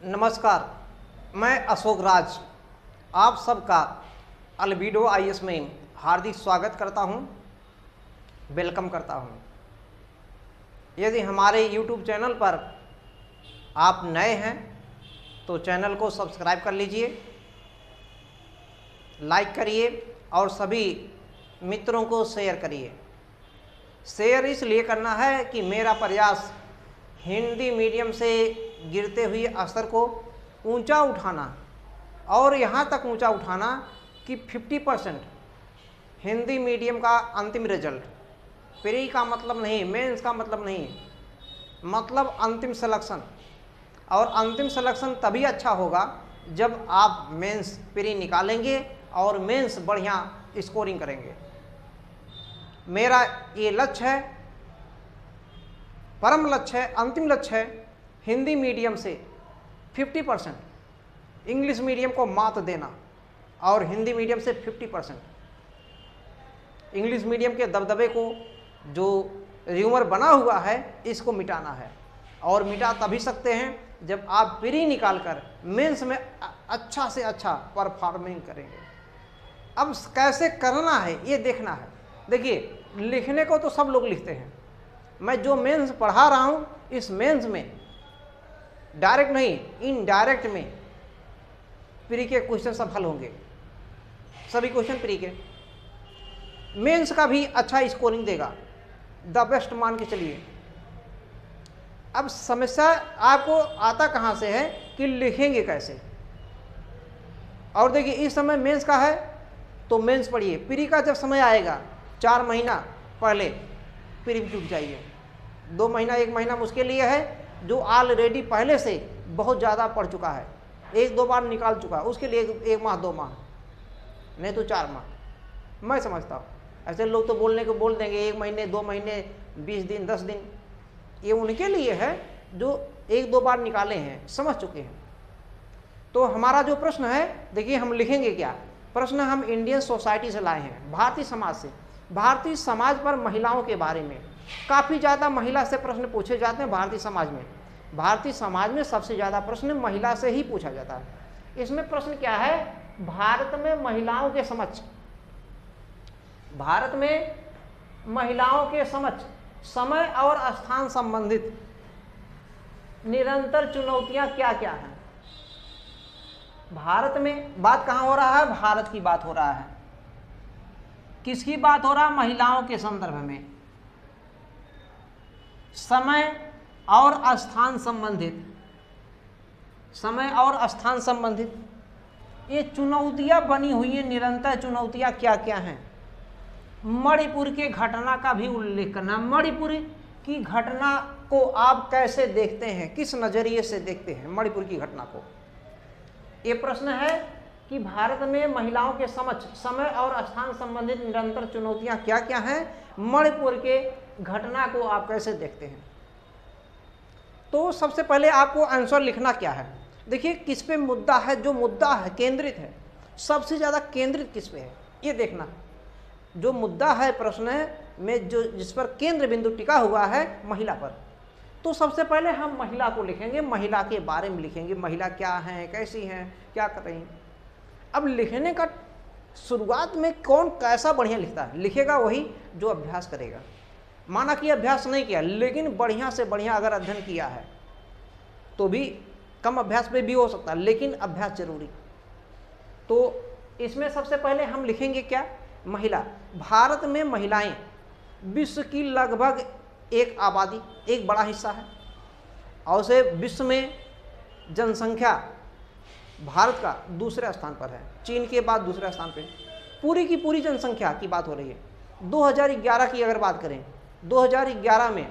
नमस्कार, मैं अशोक राज आप सबका अल्बिडो आईएएस में हार्दिक स्वागत करता हूं, वेलकम करता हूं। यदि हमारे YouTube चैनल पर आप नए हैं तो चैनल को सब्सक्राइब कर लीजिए, लाइक करिए और सभी मित्रों को शेयर करिए। शेयर इसलिए करना है कि मेरा प्रयास हिंदी मीडियम से गिरते हुए स्तर को ऊंचा उठाना और यहाँ तक ऊंचा उठाना कि 50% हिंदी मीडियम का अंतिम रिजल्ट, प्री का मतलब नहीं, मेंस का मतलब नहीं, मतलब अंतिम सिलेक्शन। और अंतिम सिलेक्शन तभी अच्छा होगा जब आप मेंस प्री निकालेंगे और मेंस बढ़िया स्कोरिंग करेंगे। मेरा ये लक्ष्य है, परम लक्ष्य है, अंतिम लक्ष्य है हिंदी मीडियम से 50% इंग्लिश मीडियम को मात देना और हिंदी मीडियम से 50% इंग्लिश मीडियम के दबदबे को, जो र्यूमर बना हुआ है, इसको मिटाना है। और मिटा तभी सकते हैं जब आप प्री निकाल कर मेंस में अच्छा से अच्छा परफॉर्मिंग करेंगे। अब कैसे करना है ये देखना है। देखिए, लिखने को तो सब लोग लिखते हैं। मैं जो मेंस पढ़ा रहा हूँ, इस मेंस में डायरेक्ट नहीं, इनडायरेक्ट में प्री के क्वेश्चन सब हल होंगे, सभी क्वेश्चन प्री के। मेंस का भी अच्छा स्कोरिंग देगा, द बेस्ट मान के चलिए। अब समस्या आपको आता कहाँ से है कि लिखेंगे कैसे। और देखिए, इस समय मेंस का है तो मेंस पढ़िए। प्री का जब समय आएगा 4 महीना पहले प्री जुट जाइए। 2 महीना 1 महीना मुश्किल ये है जो ऑलरेडी पहले से बहुत ज़्यादा पढ़ चुका है, 1-2 बार निकाल चुका है, उसके लिए 1 माह 2 माह नहीं तो 4 माह। मैं समझता हूँ ऐसे लोग तो बोलने को बोल देंगे 1 महीने 2 महीने 20 दिन 10 दिन, ये उनके लिए है जो 1-2 बार निकाले हैं, समझ चुके हैं। तो हमारा जो प्रश्न है, देखिए हम लिखेंगे क्या। प्रश्न हम इंडियन सोसाइटी से लाए हैं, भारतीय समाज से। भारतीय समाज पर महिलाओं के बारे में काफ़ी ज़्यादा महिला से प्रश्न पूछे जाते हैं भारतीय समाज में। भारतीय समाज में सबसे ज़्यादा प्रश्न महिला से ही पूछा जाता है। इसमें प्रश्न क्या है, भारत में महिलाओं के समक्ष, भारत में महिलाओं के समक्ष समय और स्थान संबंधित निरंतर चुनौतियां क्या क्या हैं। भारत में बात कहाँ हो रहा है, भारत की बात हो रहा है। किसकी बात हो रहा है, महिलाओं के संदर्भ में समय और स्थान संबंधित, समय और स्थान संबंधित ये चुनौतियां बनी हुई हैं। निरंतर चुनौतियां क्या क्या हैं। मणिपुर के घटना का भी उल्लेख करना। मणिपुर की घटना को आप कैसे देखते हैं, किस नजरिए से देखते हैं मणिपुर की घटना को। ये प्रश्न है कि भारत में महिलाओं के समक्ष समय और स्थान संबंधित निरंतर चुनौतियां क्या क्या हैं, मणिपुर के घटना को आप कैसे देखते हैं। तो सबसे पहले आपको आंसर लिखना क्या है। देखिए, किस पे मुद्दा है, जो मुद्दा है केंद्रित है, सबसे ज़्यादा केंद्रित किस पे है ये देखना। जो मुद्दा है प्रश्न में, जो जिस पर केंद्र बिंदु टिका हुआ है, महिला पर। तो सबसे पहले हम महिला को लिखेंगे, महिला के बारे में लिखेंगे, महिला क्या है, कैसी हैं, क्या कर रही हैं। अब लिखने का शुरुआत में कौन कैसा बढ़िया लिखता है, लिखेगा वही जो अभ्यास करेगा। माना कि अभ्यास नहीं किया, लेकिन बढ़िया से बढ़िया अगर अध्ययन किया है तो भी कम अभ्यास में भी हो सकता है, लेकिन अभ्यास जरूरी। तो इसमें सबसे पहले हम लिखेंगे क्या, महिला। भारत में महिलाएं विश्व की लगभग एक आबादी, एक बड़ा हिस्सा है। और उसे विश्व में जनसंख्या भारत का दूसरे स्थान पर है, चीन के बाद दूसरे स्थान पे। पूरी की पूरी जनसंख्या की बात हो रही है। 2011 की अगर बात करें, 2011 में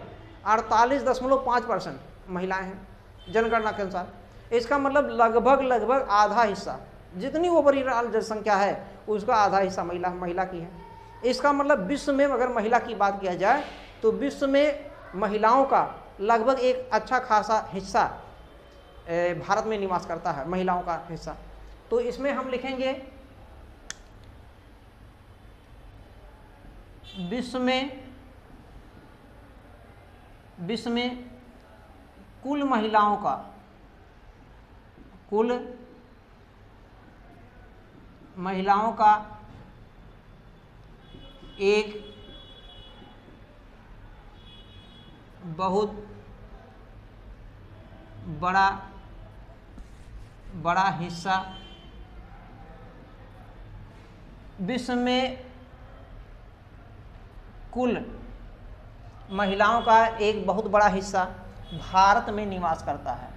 48.5% महिलाएं हैं जनगणना के अनुसार। इसका मतलब लगभग आधा हिस्सा, जितनी ओवरऑल जनसंख्या है उसका आधा हिस्सा महिला की है। इसका मतलब विश्व में अगर महिला की बात किया जाए तो विश्व में महिलाओं का लगभग एक अच्छा खासा हिस्सा भारत में निवास करता है, महिलाओं का हिस्सा। तो इसमें हम लिखेंगे विश्व में कुल महिलाओं का कुल महिलाओं का एक बहुत बड़ा हिस्सा विश्व में कुल महिलाओं का एक बहुत बड़ा हिस्सा भारत में निवास करता है।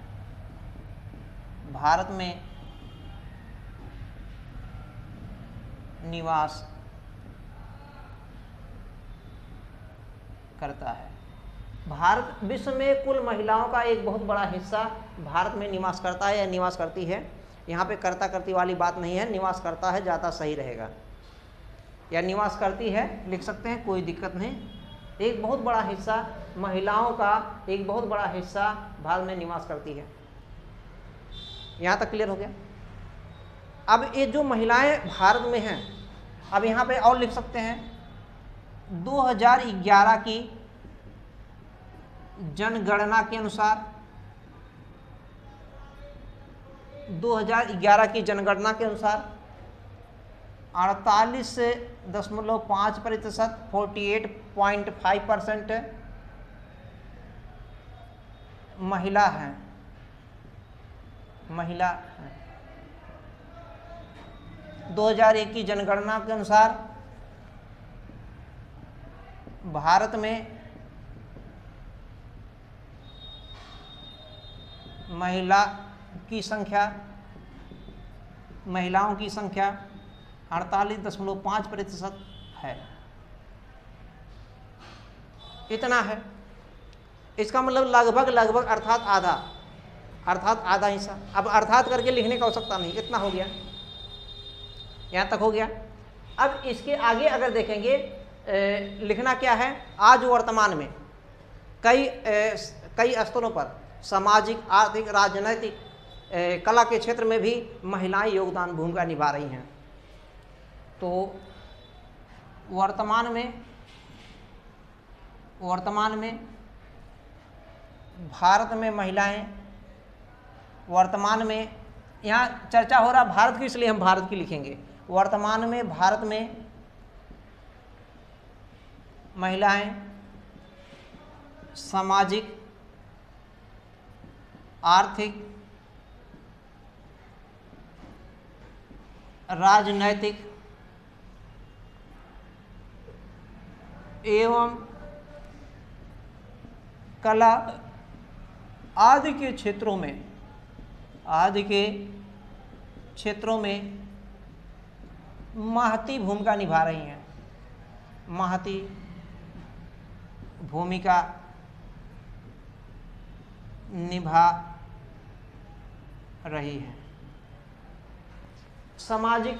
भारत में निवास करता है। भारत विश्व में कुल महिलाओं का एक बहुत बड़ा हिस्सा भारत में निवास करता है या निवास करती है। यहाँ पे कर्ता कर्ती वाली बात नहीं है, निवास करता है ज़्यादा सही रहेगा, या निवास करती है लिख सकते हैं, कोई दिक्कत नहीं। एक बहुत बड़ा हिस्सा महिलाओं का एक बहुत बड़ा हिस्सा भारत में निवास करती है। यहाँ तक क्लियर हो गया। अब ये जो महिलाएं भारत में हैं, अब यहाँ पे और लिख सकते हैं 2011 की जनगणना के अनुसार 2011 की जनगणना के अनुसार 48.5% 48.5% महिला हैं। 2001 की जनगणना के अनुसार भारत में महिलाओं की संख्या 48.5% है। इतना है, इसका मतलब लगभग अर्थात आधा हिस्सा। अब अर्थात करके लिखने का आवश्यकता नहीं, इतना हो गया, यहाँ तक हो गया। अब इसके आगे अगर देखेंगे लिखना क्या है, आज वर्तमान में कई स्तरों पर सामाजिक, आर्थिक, राजनैतिक, कला के क्षेत्र में भी महिलाएं योगदान भूमिका निभा रही हैं। तो वर्तमान में भारत में महिलाएं, वर्तमान में यहाँ चर्चा हो रहा भारत की, इसलिए हम भारत की लिखेंगे। वर्तमान में भारत में महिलाएं सामाजिक, आर्थिक, राजनैतिक एवं कला आदि के क्षेत्रों में महती भूमिका निभा रही हैं। महती भूमिका निभा रही है। सामाजिक,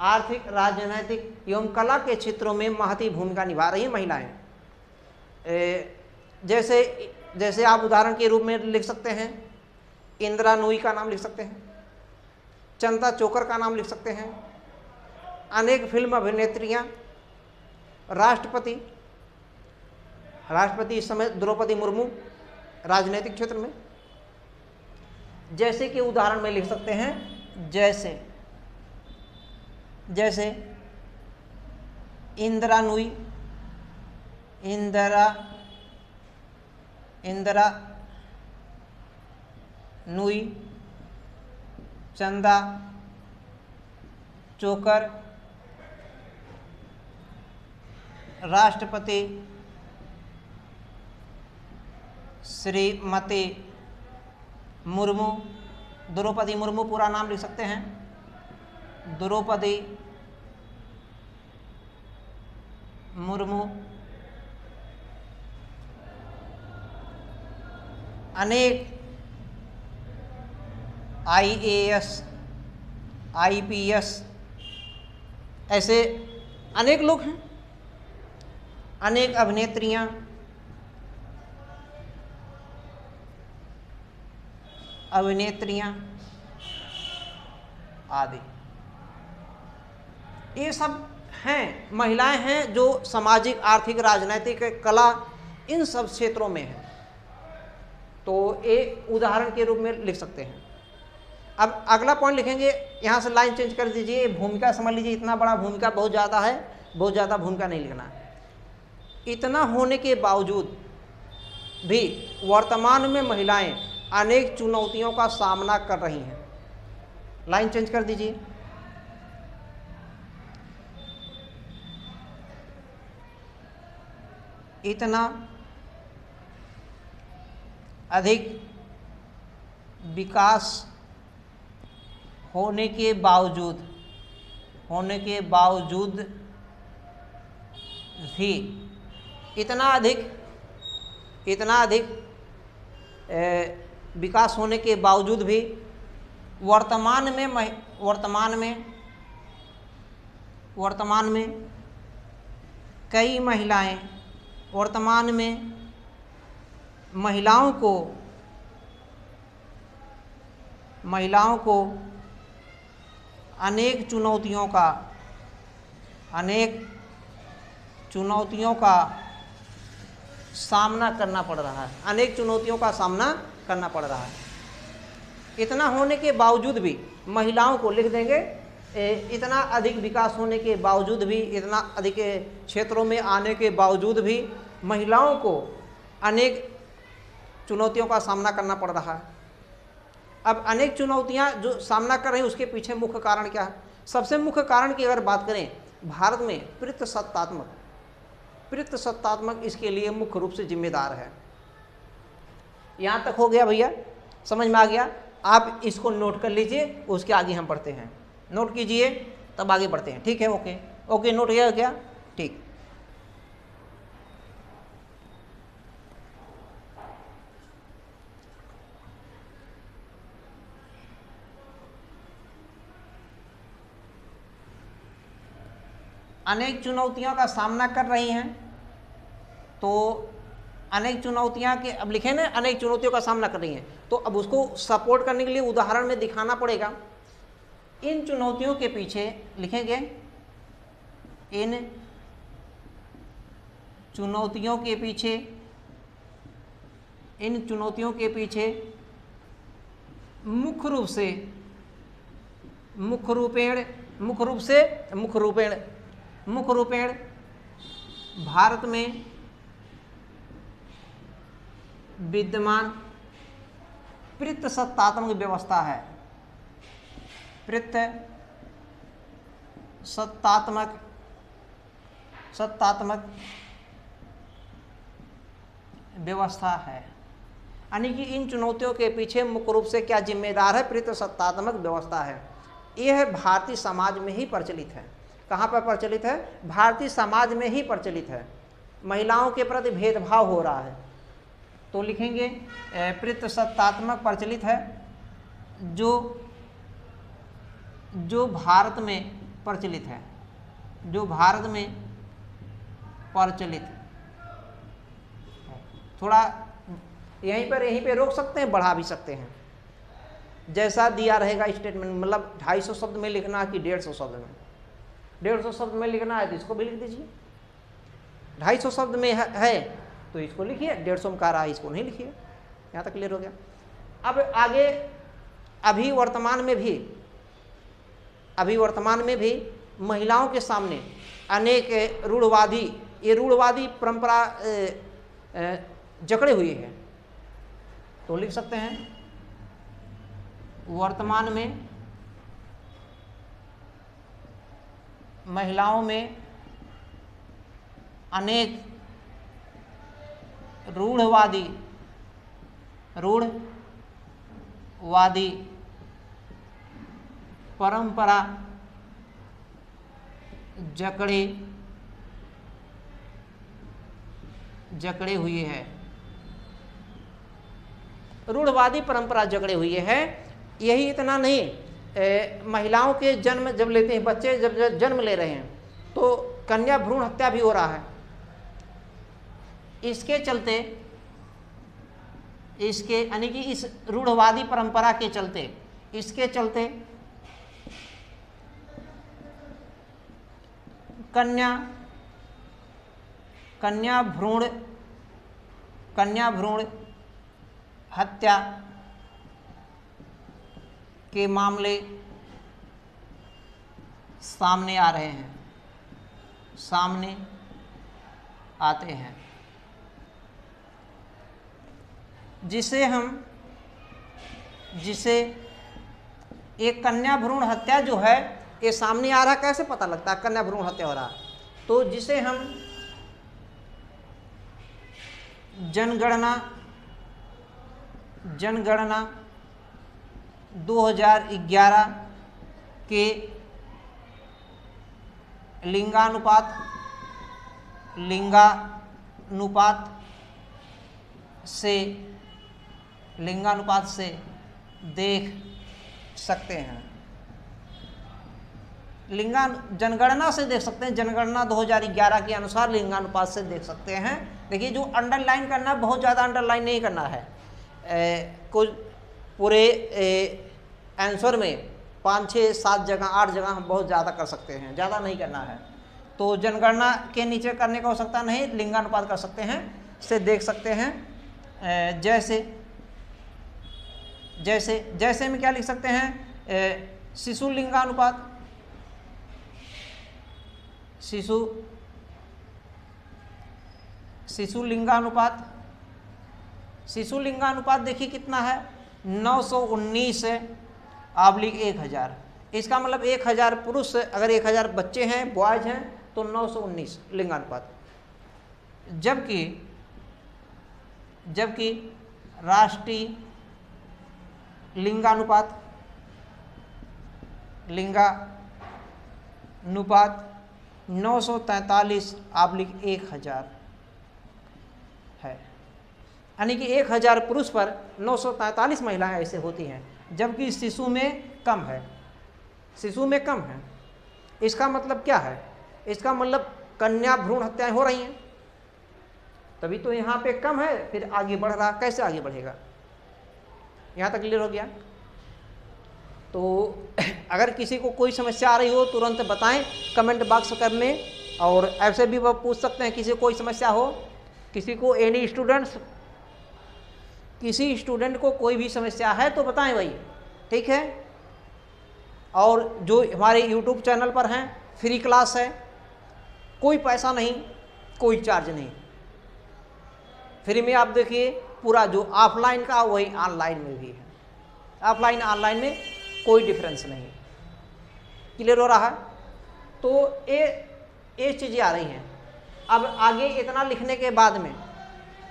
आर्थिक, राजनैतिक एवं कला के क्षेत्रों में महती भूमिका निभा रही महिलाएं। जैसे आप उदाहरण के रूप में लिख सकते हैं, इंदिरा नूई का नाम लिख सकते हैं, चंदा चोकर का नाम लिख सकते हैं, अनेक फिल्म अभिनेत्रियां, राष्ट्रपति इस समय द्रौपदी मुर्मू राजनीतिक क्षेत्र में, जैसे कि उदाहरण में लिख सकते हैं, जैसे इंदिरा नूई, चंदा चोकर, राष्ट्रपति श्रीमती मुर्मू, द्रौपदी मुर्मू पूरा नाम लिख सकते हैं, द्रौपदी मुर्मू, अनेक IAS, IPS, ऐसे अनेक लोग हैं, अनेक अभिनेत्रियां, आदि, ये सब हैं, महिलाएं हैं जो सामाजिक, आर्थिक, राजनैतिक, कला, इन सब क्षेत्रों में हैं। तो एक उदाहरण के रूप में लिख सकते हैं। अब अगला पॉइंट लिखेंगे, यहाँ से लाइन चेंज कर दीजिए, भूमिका समझ लीजिए, इतना बड़ा भूमिका बहुत ज़्यादा है, बहुत ज़्यादा भूमिका नहीं लिखना है। इतना होने के बावजूद भी वर्तमान में महिलाएं अनेक चुनौतियों का सामना कर रही हैं। लाइन चेंज कर दीजिए। इतना अधिक विकास होने के बावजूद भी इतना अधिक विकास होने के बावजूद भी वर्तमान में कई महिलाएं महिलाओं को अनेक चुनौतियों का सामना करना पड़ रहा है। इतना होने के बावजूद भी महिलाओं को, लिख देंगे, इतना अधिक विकास होने के बावजूद भी, इतना अधिक क्षेत्रों में आने के बावजूद भी महिलाओं को अनेक चुनौतियों का सामना करना पड़ रहा है। अब अनेक चुनौतियां जो सामना कर रही हैं, उसके पीछे मुख्य कारण क्या है? सबसे मुख्य कारण की अगर बात करें, भारत में पितृसत्तात्मक इसके लिए मुख्य रूप से जिम्मेदार है। यहाँ तक हो गया भैया, समझ में आ गया? आप इसको नोट कर लीजिए, उसके आगे हम पढ़ते हैं। नोट कीजिए, तब आगे बढ़ते हैं। ठीक है, ओके, नोट किया क्या? ठीक। अनेक चुनौतियों का सामना कर रही हैं, तो अनेक चुनौतियां के, अब लिखे ना, अनेक चुनौतियों का सामना कर रही हैं, तो अब उसको सपोर्ट करने के लिए उदाहरण में दिखाना पड़ेगा। इन चुनौतियों के पीछे लिखेंगे, इन चुनौतियों के पीछे मुख्य रूपेण भारत में विद्यमान पितृसत्तात्मक व्यवस्था है। सत्तात्मक व्यवस्था है, यानी कि इन चुनौतियों के पीछे मुख्य रूप से क्या जिम्मेदार है? पितृसत्तात्मक व्यवस्था है। यह भारतीय समाज में ही प्रचलित है। कहाँ पर प्रचलित है? भारतीय समाज में ही प्रचलित है। महिलाओं के प्रति भेदभाव हो रहा है, तो लिखेंगे पितृसत्तात्मक प्रचलित है, जो भारत में प्रचलित है, थोड़ा यहीं पे रोक सकते हैं, बढ़ा भी सकते हैं, जैसा दिया रहेगा स्टेटमेंट। मतलब 250 शब्द में लिखना है कि 150 शब्द में? 150 शब्द में लिखना है तो इसको भी लिख दीजिए। 250 शब्द में है तो इसको लिखिए, 150 में कह रहा है इसको नहीं लिखिए। यहाँ तक क्लियर हो गया? अब आगे, अभी वर्तमान में भी महिलाओं के सामने अनेक रूढ़वादी परंपरा जकड़े हुए हैं, तो लिख सकते हैं, वर्तमान में महिलाओं में अनेक रूढ़वादी परंपरा जकड़े हुए हैं। रूढ़वादी परंपरा जकड़े हुए हैं। यही इतना नहीं, महिलाओं के जन्म जब लेते हैं, बच्चे जब जन्म ले रहे हैं, तो कन्या भ्रूण हत्या भी हो रहा है। इसके चलते, यानी कि इस रूढ़वादी परंपरा के चलते, इसके चलते कन्या भ्रूण हत्या के मामले सामने आ रहे हैं, सामने आते हैं, जिसे एक कन्या भ्रूण हत्या जो है ये सामने आ रहा, कैसे पता लगता है कन्या भ्रूण हत्या हो रहा? तो जिसे हम जनगणना 2011 के लिंगानुपात से देख सकते हैं। जनगणना से देख सकते हैं, जनगणना 2011 के अनुसार लिंगानुपात से देख सकते हैं। देखिए, जो अंडरलाइन करना, बहुत ज़्यादा अंडरलाइन नहीं करना है, कुछ पूरे आंसर में 5, 6, 7 जगह, 8 जगह हम बहुत ज़्यादा कर सकते हैं, ज़्यादा नहीं करना है। तो जनगणना के नीचे करने का हो सकता नहीं, लिंगानुपात कर सकते हैं, से देख सकते हैं। जैसे में क्या लिख सकते हैं? शिशु लिंगानुपात, शिशु लिंगानुपात देखिए कितना है, 919/1000। इसका मतलब 1000 पुरुष, अगर 1000 बच्चे हैं, बॉयज हैं, तो 919 लिंगानुपात। जबकि राष्ट्रीय लिंगानुपात 943/1000 है, यानी कि 1000 पुरुष पर 943 महिलाएं ऐसे होती हैं, जबकि शिशु में कम है, इसका मतलब क्या है? इसका मतलब कन्या भ्रूण हत्याएं हो रही हैं, तभी तो यहाँ पे कम है, फिर आगे बढ़ रहा, कैसे आगे बढ़ेगा? यहाँ तक क्लियर हो गया? तो अगर किसी को कोई समस्या आ रही हो तुरंत बताएं कमेंट बॉक्स करने, और ऐसे भी वो पूछ सकते हैं, किसी को कोई समस्या हो, किसी को किसी स्टूडेंट को कोई भी समस्या है तो बताएं भाई, ठीक है? और जो हमारे YouTube चैनल पर हैं, फ्री क्लास है, कोई पैसा नहीं, कोई चार्ज नहीं, फ्री में आप देखिए पूरा, जो ऑफलाइन का वही ऑनलाइन में भी है, ऑफलाइन ऑनलाइन में कोई डिफरेंस नहीं। क्लियर हो रहा है? तो ये चीज़ें आ रही हैं। अब आगे इतना लिखने के बाद में,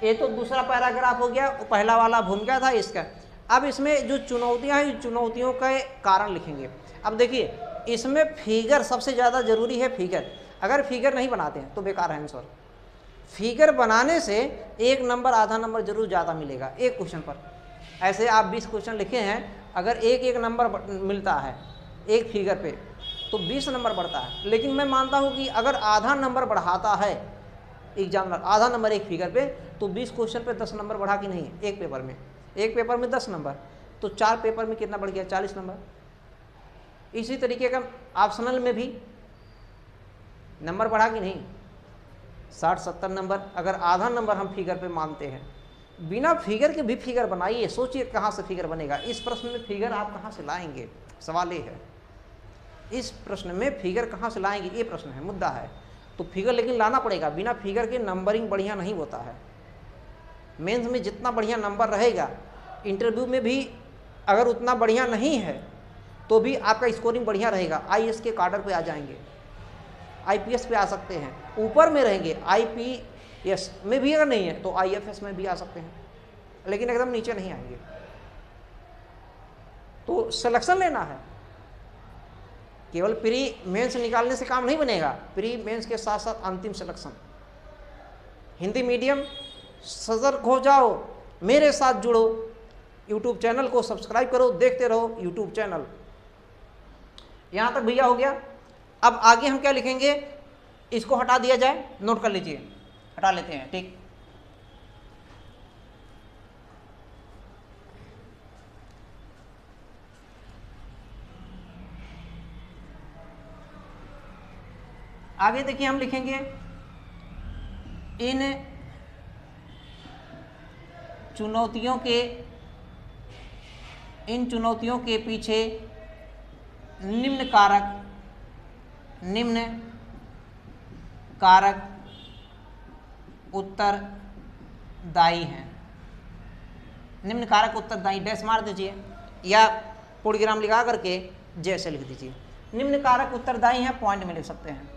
ये तो दूसरा पैराग्राफ हो गया, पहला वाला भूमिका था इसका। अब इसमें जो चुनौतियां हैं, चुनौतियों के कारण लिखेंगे। अब देखिए, इसमें फिगर सबसे ज़्यादा जरूरी है, फिगर। अगर फिगर नहीं बनाते हैं तो बेकार है आंसर। फिगर बनाने से 1 नंबर, आधा नंबर जरूर ज़्यादा मिलेगा एक क्वेश्चन पर। ऐसे आप 20 क्वेश्चन लिखे हैं, अगर 1 नंबर मिलता है एक फिगर पे, तो 20 नंबर बढ़ता है। लेकिन मैं मानता हूँ कि अगर आधा नंबर बढ़ाता है एग्जामिनर, आधा नंबर एक फिगर पे, तो 20 क्वेश्चन पे 10 नंबर बढ़ा कि नहीं? एक पेपर में 10 नंबर, तो 4 पेपर में कितना बढ़ गया? 40 नंबर। इसी तरीके का ऑप्शनल में भी नंबर बढ़ा कि नहीं? 60-70 नंबर। अगर आधा नंबर हम फिगर पे मानते हैं, बिना फिगर के भी फिगर बनाइए, सोचिए कहाँ से फिगर बनेगा। इस प्रश्न में फिगर आप कहाँ से लाएंगे? सवाल ये है, इस प्रश्न में फिगर कहाँ से लाएंगे, ये प्रश्न है, मुद्दा है। तो फिगर लेकिन लाना पड़ेगा, बिना फिगर के नंबरिंग बढ़िया नहीं होता है। मेंस में जितना बढ़िया नंबर रहेगा, इंटरव्यू में भी अगर उतना बढ़िया नहीं है तो भी आपका स्कोरिंग बढ़िया रहेगा। आईएएस के कार्डर पे आ जाएंगे, आईपीएस पे आ सकते हैं, ऊपर में रहेंगे। आईपीएस में भी अगर नहीं है तो आईएफएस में भी आ सकते हैं, लेकिन एकदम नीचे नहीं आएंगे। तो सिलेक्शन लेना है, केवल प्री मेंस निकालने से काम नहीं बनेगा, प्री मेंस के साथ साथ अंतिम सिलेक्शन। हिंदी मीडियम सजग हो जाओ, मेरे साथ जुड़ो, यूट्यूब चैनल को सब्सक्राइब करो, देखते रहो यूट्यूब चैनल। यहाँ तक भैया हो गया। अब आगे हम क्या लिखेंगे, इसको हटा दिया जाए, नोट कर लीजिए, हटा लेते हैं, ठीक। आगे देखिए हम लिखेंगे, इन चुनौतियों के इन चुनौतियों के पीछे निम्न कारक उत्तरदायी हैं। निम्न कारक उत्तरदायी, डैश मार दीजिए या पूर्णविराम लगा करके जैसे लिख दीजिए। निम्न कारक उत्तरदायी हैं, पॉइंट में लिख सकते हैं,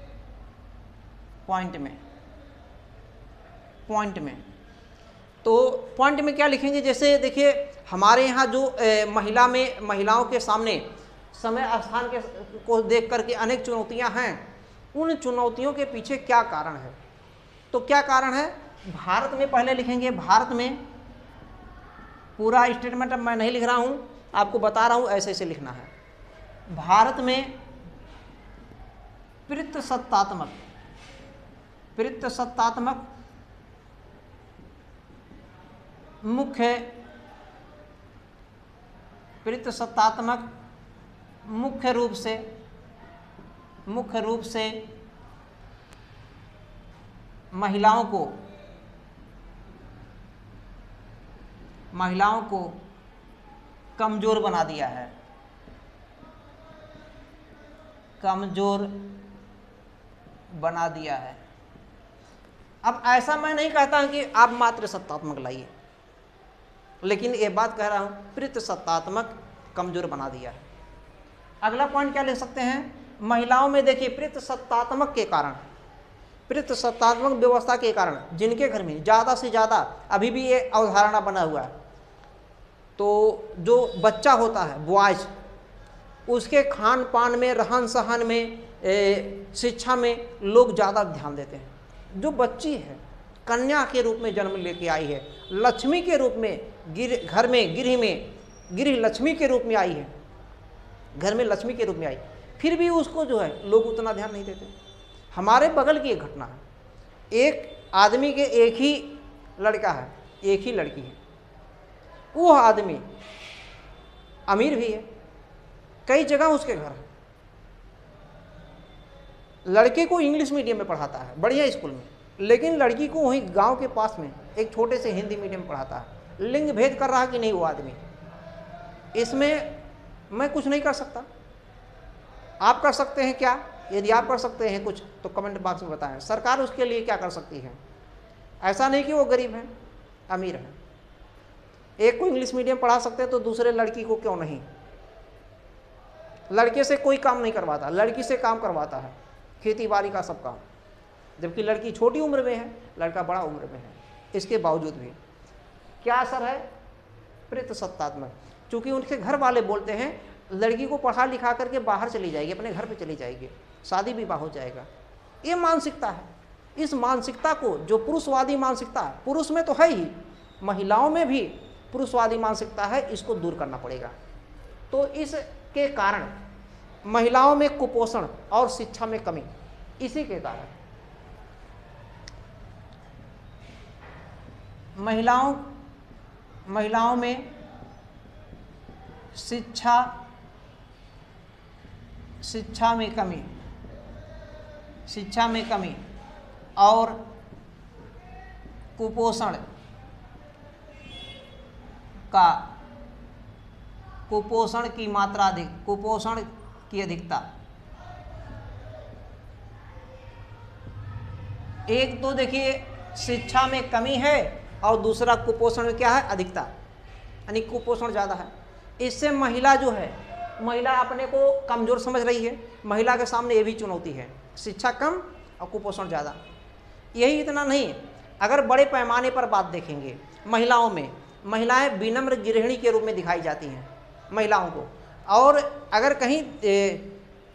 पॉइंट में। तो पॉइंट में क्या लिखेंगे, जैसे देखिए हमारे यहाँ जो महिलाओं के सामने समय स्थान को देख करके अनेक चुनौतियाँ हैं, उन चुनौतियों के पीछे क्या कारण है। तो क्या कारण है, भारत में पहले लिखेंगे। भारत में पूरा स्टेटमेंट अब मैं नहीं लिख रहा हूँ, आपको बता रहा हूँ ऐसे ऐसे लिखना है। भारत में पितृसत्तात्मक मुख्य रूप से महिलाओं को कमजोर बना दिया है। अब ऐसा मैं नहीं कहता कि आप मात्र सत्तात्मक लाइए, लेकिन ये बात कह रहा हूं पितृसत्तात्मक कमजोर बना दिया है। अगला पॉइंट क्या लिख सकते हैं, महिलाओं में देखिए पितृसत्तात्मक व्यवस्था के कारण जिनके घर में ज़्यादा से ज़्यादा, अभी भी ये अवधारणा बना हुआ है, तो जो बच्चा होता है बॉयज, उसके खान पान में, रहन सहन में, शिक्षा में लोग ज़्यादा ध्यान देते हैं। जो बच्ची है कन्या के रूप में जन्म लेके आई है, लक्ष्मी के रूप में घर में गृह लक्ष्मी के रूप में आई है, घर में लक्ष्मी के रूप में आई, फिर भी उसको जो है लोग उतना ध्यान नहीं देते। हमारे बगल की एक घटना है, एक आदमी के एक ही लड़का है, एक ही लड़की है, वो आदमी अमीर भी है, कई जगह उसके घर है, लड़के को इंग्लिश मीडियम में पढ़ाता है बढ़िया स्कूल में, लेकिन लड़की को वहीं गांव के पास में एक छोटे से हिंदी मीडियम में पढ़ाता है। लिंग भेद कर रहा कि नहीं वो आदमी, इसमें मैं कुछ नहीं कर सकता। आप कर सकते हैं क्या? यदि आप कर सकते हैं कुछ तो कमेंट बॉक्स में बताएं। सरकार उसके लिए क्या कर सकती है? ऐसा नहीं कि वो गरीब है, अमीर है, एक को इंग्लिश मीडियम पढ़ा सकते हैं तो दूसरे लड़की को क्यों नहीं? लड़के से कोई काम नहीं करवाता, लड़की से काम करवाता है, खेती बाड़ी का सब काम, जबकि लड़की छोटी उम्र में है, लड़का बड़ा उम्र में है। इसके बावजूद भी क्या असर है? पितृसत्तात्मक। चूंकि उनके घर वाले बोलते हैं लड़की को पढ़ा लिखा करके बाहर चली जाएगी, अपने घर पे चली जाएगी, शादी विवाह हो जाएगा, ये मानसिकता है। इस मानसिकता को, जो पुरुषवादी मानसिकता है, पुरुष में तो है ही, महिलाओं में भी पुरुषवादी मानसिकता है, इसको दूर करना पड़ेगा। तो इसके कारण महिलाओं में कुपोषण और शिक्षा में कमी, इसी के कारण महिलाओं में शिक्षा में कमी और कुपोषण की मात्रा अधिक, कुपोषण की अधिकता। एक तो देखिए शिक्षा में कमी है और दूसरा कुपोषण में क्या है? अधिकता, यानी कुपोषण ज़्यादा है। इससे महिला जो है, महिला अपने को कमज़ोर समझ रही है, महिला के सामने ये भी चुनौती है, शिक्षा कम और कुपोषण ज़्यादा। यही इतना नहीं, अगर बड़े पैमाने पर बात देखेंगे, महिलाओं में महिलाएं विनम्र गृहिणी के रूप में दिखाई जाती हैं महिलाओं को, और अगर कहीं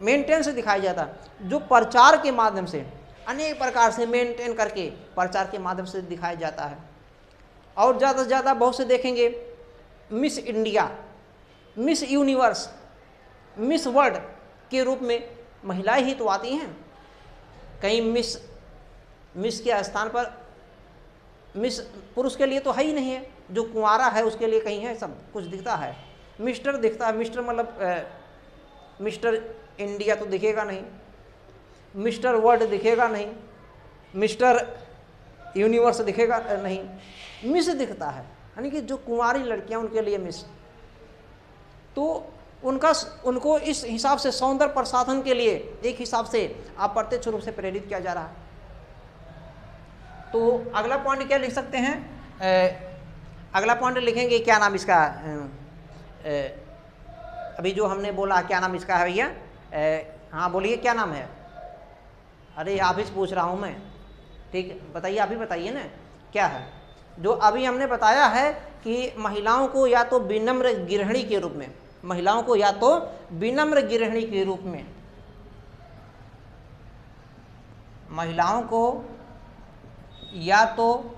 मेंटेन से दिखाया जाता, जो प्रचार के माध्यम से अनेक प्रकार से मेंटेन करके प्रचार के माध्यम से दिखाया जाता है। और ज़्यादा से ज़्यादा बहुत से देखेंगे miss India, miss universe, miss world के रूप में महिलाएं ही तो आती हैं। कहीं मिस के स्थान पर मिस पुरुष के लिए तो है ही नहीं है, जो कुंवारा है उसके लिए कहीं है, सब कुछ दिखता है। मिस्टर दिखता है, मिस्टर मतलब मिस्टर इंडिया तो दिखेगा नहीं, मिस्टर वर्ल्ड दिखेगा नहीं, मिस्टर यूनिवर्स दिखेगा नहीं, मिस दिखता है, यानी कि जो कुंवारी लड़कियां उनके लिए मिस। तो उनको इस हिसाब से सौंदर्य प्रसाधन के लिए एक हिसाब से अप्रत्यक्ष रूप से प्रेरित किया जा रहा है। तो अगला पॉइंट क्या लिख सकते हैं? अगला पॉइंट लिखेंगे, क्या नाम इसका, अभी जो हमने बोला क्या नाम इसका है भैया? हाँ बोलिए क्या नाम है? अरे आप ही से पूछ रहा हूँ मैं, ठीक बताइए, आप ही बताइए ना क्या है जो अभी हमने बताया है कि महिलाओं को या तो विनम्र गृहिणी के रूप में, महिलाओं को या तो विनम्र गृहिणी के रूप में, महिलाओं को या तो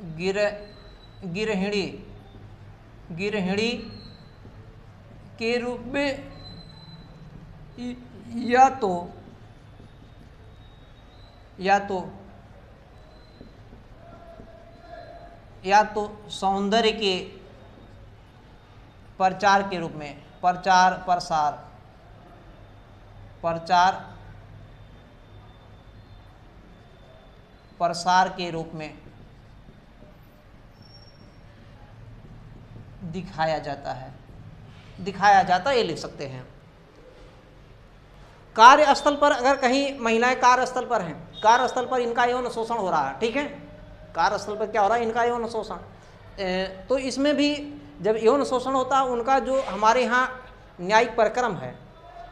विनम्र गृहिणी के रूप में, या तो सौंदर्य के प्रचार के रूप में, प्रसार के रूप में दिखाया जाता है, ये लिख सकते हैं। कार्यस्थल पर अगर कहीं महिलाएं कार्यस्थल पर हैं, कार्यस्थल पर इनका यौन शोषण हो रहा है, ठीक है, कार्यस्थल पर क्या हो रहा है? इनका यौन शोषण। तो इसमें भी जब यौन शोषण होता है, उनका जो हमारे यहाँ न्यायिक प्रक्रम है,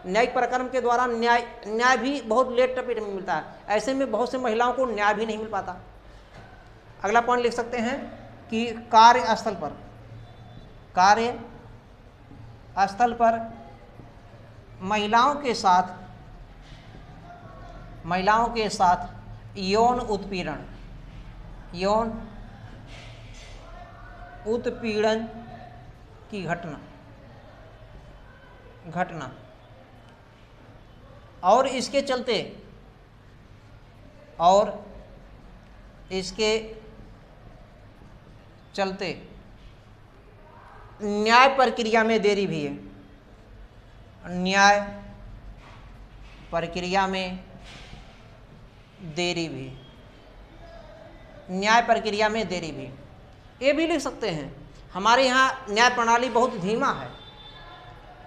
न्यायिक प्रक्रम के द्वारा न्याय भी बहुत लेट टपीट में मिलता है। ऐसे में बहुत से महिलाओं को न्याय भी नहीं मिल पाता। अगला पॉइंट लिख सकते हैं कि कार्यस्थल पर महिलाओं के साथ यौन उत्पीड़न की घटना और इसके चलते न्याय प्रक्रिया में देरी भी है, न्याय प्रक्रिया में देरी भी, ये भी लिख सकते हैं। हमारे यहाँ न्याय प्रणाली बहुत धीमा है।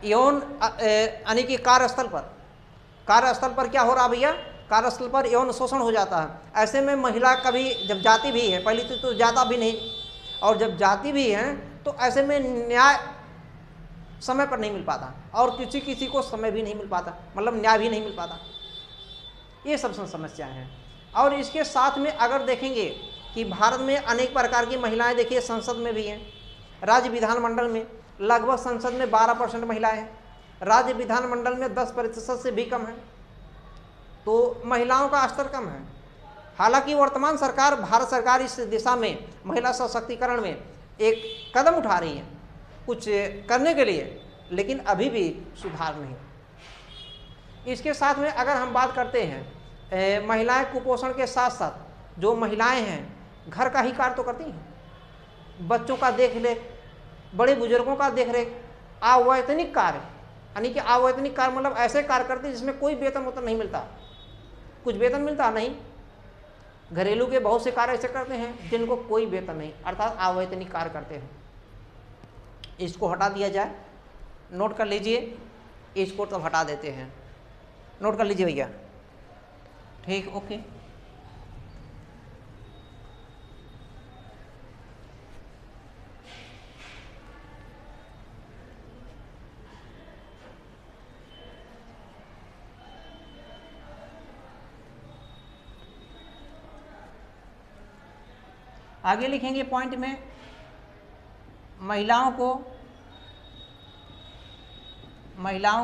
यौन यानी कि कार्यस्थल पर क्या हो रहा भैया? कार्यस्थल पर यौन शोषण हो जाता है। ऐसे में महिला कभी जब जाती भी है, पहले तो जाता भी नहीं, और जब जाती भी है तो ऐसे में न्याय समय पर नहीं मिल पाता, और किसी को समय भी नहीं मिल पाता, मतलब न्याय भी नहीं मिल पाता। ये सब समस्याएं हैं। और इसके साथ में अगर देखेंगे कि भारत में अनेक प्रकार की महिलाएं, देखिए संसद में भी हैं, राज्य विधानमंडल में लगभग संसद में 12% महिलाएं हैं, राज्य विधानमंडल में 10% से भी कम है। तो महिलाओं का स्तर कम है। हालांकि वर्तमान सरकार, भारत सरकार इस दिशा में महिला सशक्तिकरण में एक कदम उठा रही है कुछ करने के लिए, लेकिन अभी भी सुधार नहीं। इसके साथ में अगर हम बात करते हैं, महिलाएं कुपोषण के साथ साथ जो महिलाएं हैं घर का ही कार्य तो करती हैं, बच्चों का देख रेख, बड़े बुजुर्गों का देख रेख, अवैतनिक कार्य, यानी कि अवैतनिक कार्य मतलब ऐसे कार्य करते हैं जिसमें कोई वेतन वतन नहीं मिलता। कुछ वेतन मिलता नहीं, घरेलू के बहुत से कार्य ऐसे करते हैं जिनको कोई वेतन नहीं, अर्थात अवैतनिक कार्य करते हैं। इसको हटा दिया जाए, नोट कर लीजिए, इसको तो हटा देते हैं, नोट कर लीजिए भैया, ठीक, ओके। आगे लिखेंगे पॉइंट में, महिलाओं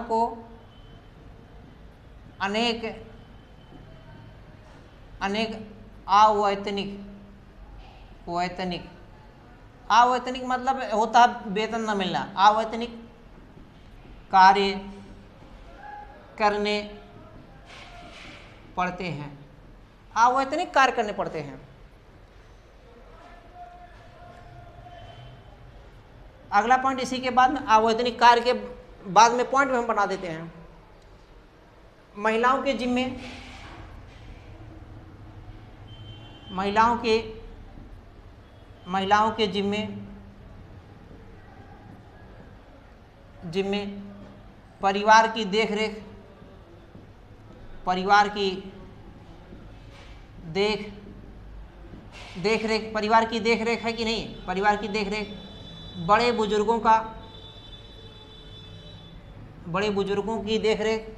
को अनेक अवैतनिक मतलब होता है वेतन न मिलना, अवैतनिक कार्य करने पड़ते हैं, अवैतनिक कार्य करने पड़ते हैं। अगला पॉइंट इसी के बाद में, अवैतनिक कार्य के बाद में पॉइंट में हम बना देते हैं, महिलाओं के जिम्मे महिलाओं के जिम्मे परिवार की देखरेख परिवार की देखरेख है कि नहीं, परिवार की देखरेख, बड़े बुजुर्गों की देखरेख,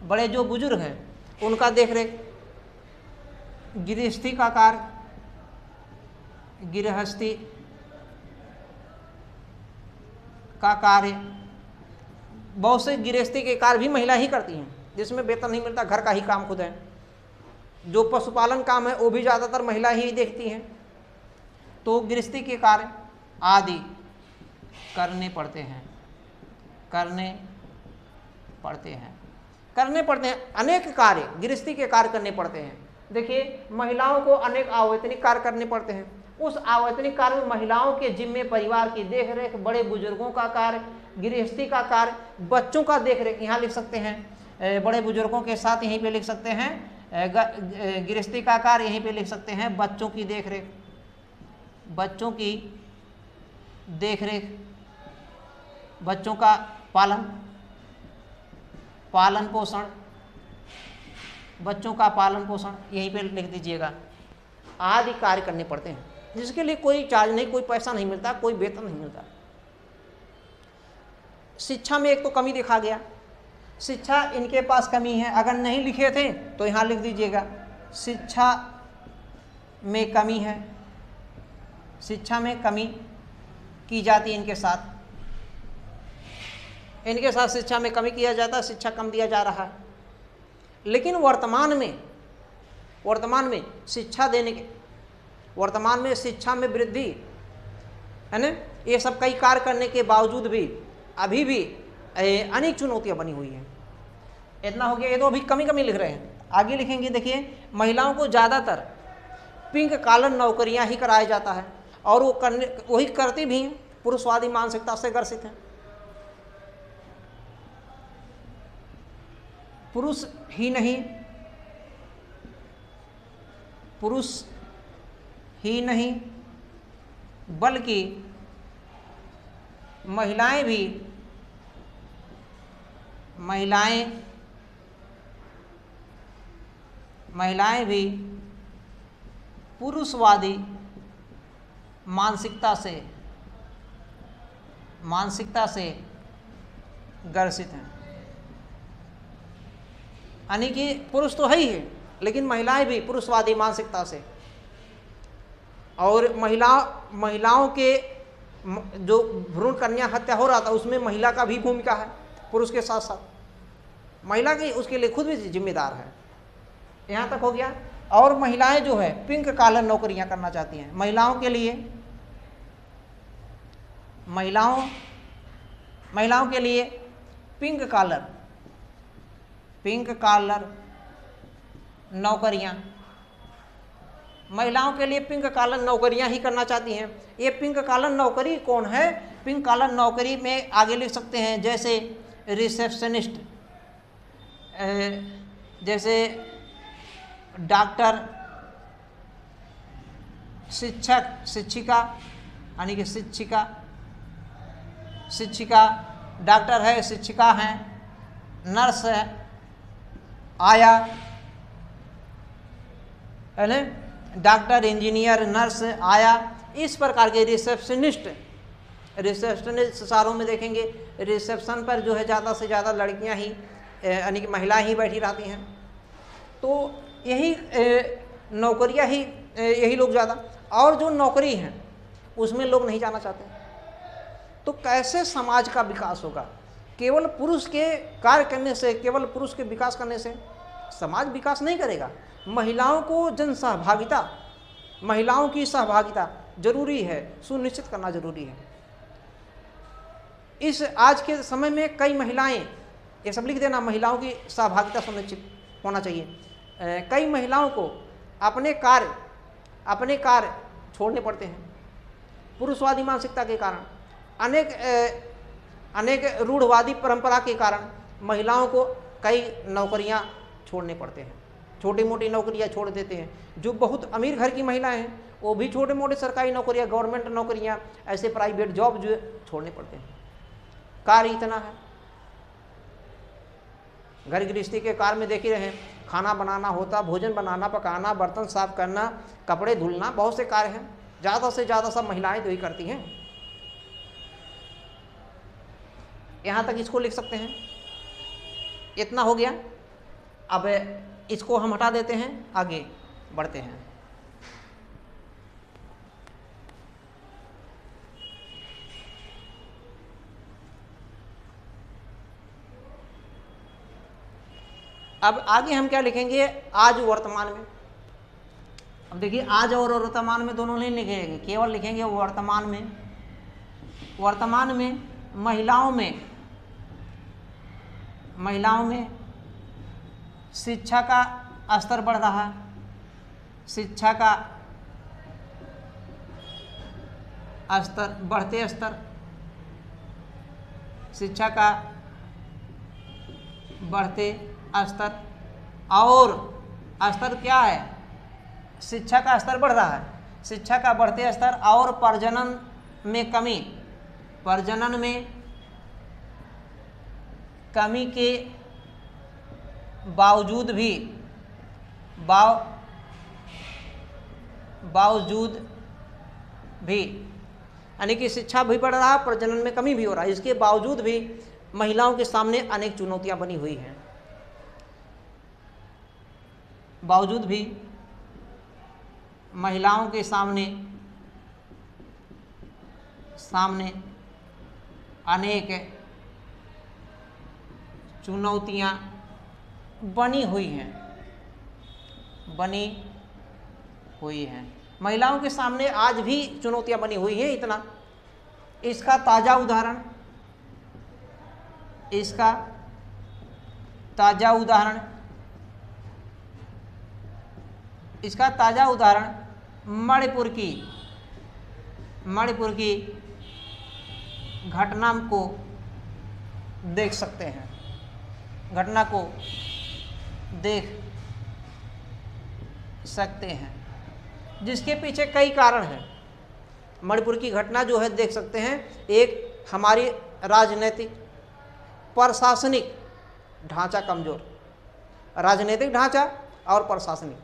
बड़े जो बुजुर्ग हैं उनका देखरेख, गृहस्थी का कार्य, बहुत से गृहस्थी के कार्य भी महिला ही करती हैं, जिसमें वेतन नहीं मिलता, घर का ही काम खुद है। जो पशुपालन काम है वो भी ज़्यादातर महिला ही देखती हैं। तो गृहस्थी के कार्य आदि करने पड़ते हैं, अनेक कार्य गृहस्थी के कार्य करने पड़ते हैं। देखिए, महिलाओं को अनेक आवैतनिक कार्य करने पड़ते हैं। उस आवैतनिक कार्य में महिलाओं के जिम्मे परिवार की देखरेख, बड़े बुजुर्गों का कार्य, गृहस्थी का कार्य, बच्चों का देखरेख, यहाँ लिख सकते हैं बड़े बुजुर्गों के साथ, यहीं पे लिख सकते हैं गृहस्थी का कार्य, यहीं पे लिख सकते हैं बच्चों की देखरेख, बच्चों का पालन पोषण, यहीं पे लिख दीजिएगा, आदि कार्य करने पड़ते हैं, जिसके लिए कोई चार्ज नहीं, कोई पैसा नहीं मिलता, कोई वेतन नहीं मिलता। शिक्षा में एक तो कमी देखा गया, शिक्षा इनके पास कमी है, अगर नहीं लिखे थे तो यहाँ लिख दीजिएगा, शिक्षा में कमी है, शिक्षा में कमी की जाती है इनके साथ शिक्षा में कमी किया जाता है, शिक्षा कम दिया जा रहा है। लेकिन वर्तमान में शिक्षा देने के, वर्तमान में शिक्षा में वृद्धि है ना, ये सब कई कार्य करने के बावजूद भी अभी भी अनेक चुनौतियां बनी हुई हैं। इतना हो गया, ये तो अभी कमी लिख रहे हैं, आगे लिखेंगे। देखिए, महिलाओं को ज़्यादातर पिंक कॉलर नौकरियां ही कराया जाता है, और वही करती भी हैं, पुरुषवादी मानसिकता से ग्रसित हैं। पुरुष ही नहीं बल्कि महिलाएं भी पुरुषवादी मानसिकता से ग्रसित हैं। यानी कि पुरुष तो है ही है, लेकिन महिलाएं भी पुरुषवादी मानसिकता से, और महिलाओं के जो भ्रूण कन्या हत्या हो रहा था उसमें महिला का भी भूमिका है, पुरुष के साथ साथ महिला की उसके लिए खुद भी जिम्मेदार है। यहाँ तक हो गया। और महिलाएं जो है पिंक कॉलर नौकरियां करना चाहती हैं। महिलाओं के लिए पिंक कॉलर नौकरियां, महिलाओं के लिए पिंक कॉलर नौकरियां ही करना चाहती हैं। ये पिंक कॉलर नौकरी कौन है? पिंक कॉलर नौकरी में आगे लिख सकते हैं जैसे रिसेप्शनिस्ट, जैसे डॉक्टर, शिक्षिका यानी कि शिक्षिका डॉक्टर है, शिक्षिका हैं, नर्स है, आया है ना, डॉक्टर, इंजीनियर, नर्स, आया, इस प्रकार के रिसेप्शनिस्ट सारों में देखेंगे रिसेप्शन पर जो है ज़्यादा से ज़्यादा लड़कियां ही यानी कि महिलाएं ही बैठी रहती हैं। तो यही नौकरियां ही यही लोग ज़्यादा, और जो नौकरी हैं उसमें लोग नहीं जाना चाहते। तो कैसे समाज का विकास होगा? केवल पुरुष के कार्य करने से, केवल पुरुष के विकास करने से समाज विकास नहीं करेगा। महिलाओं को जन सहभागिता, महिलाओं की सहभागिता जरूरी है, सुनिश्चित करना जरूरी है। इस आज के समय में कई महिलाएं, ये सब लिख देना, महिलाओं की सहभागिता सुनिश्चित होना चाहिए। कई महिलाओं को अपने कार्य छोड़ने पड़ते हैं पुरुषवादी मानसिकता के कारण। अनेक रूढ़वादी परंपरा के कारण महिलाओं को कई नौकरियां छोड़ने पड़ते हैं, छोटी मोटी नौकरियां छोड़ देते हैं। जो बहुत अमीर घर की महिलाएं हैं वो भी छोटे मोटे सरकारी नौकरियां, गवर्नमेंट नौकरियां, ऐसे प्राइवेट जॉब जो छोड़ने पड़ते हैं। कार्य इतना है, घर गृहस्थी के कार्य में देख ही रहे, खाना बनाना होता, भोजन बनाना, पकाना, बर्तन साफ करना, कपड़े धुलना, बहुत से कार्य हैं, ज़्यादा से ज़्यादा सब महिलाएं तो ही करती हैं। यहाँ तक इसको लिख सकते हैं। इतना हो गया। अब इसको हम हटा देते हैं, आगे बढ़ते हैं। अब आगे हम क्या लिखेंगे, आज वर्तमान में। अब देखिए आज और वर्तमान में दोनों नहीं लिखेंगे, केवल लिखेंगे वर्तमान में। वर्तमान में महिलाओं में शिक्षा का स्तर बढ़ रहा है, शिक्षा का स्तर, बढ़ते स्तर, शिक्षा का बढ़ते स्तर। और स्तर क्या है, शिक्षा का स्तर बढ़ रहा है, शिक्षा का बढ़ते स्तर और प्रजनन में कमी, प्रजनन में कमी के बावजूद भी यानी कि शिक्षा भी बढ़ रहा है, प्रजनन में कमी भी हो रहा है, इसके बावजूद भी महिलाओं के सामने अनेक चुनौतियां बनी हुई हैं। बावजूद भी महिलाओं के सामने अनेक चुनौतियां बनी हुई हैं। महिलाओं के सामने आज भी चुनौतियां बनी हुई हैं। इतना इसका ताजा उदाहरण मणिपुर की घटना को देख सकते हैं, जिसके पीछे कई कारण हैं। मणिपुर की घटना जो है देख सकते हैं, एक हमारी राजनीतिक प्रशासनिक ढांचा कमजोर, राजनीतिक ढांचा और प्रशासनिक,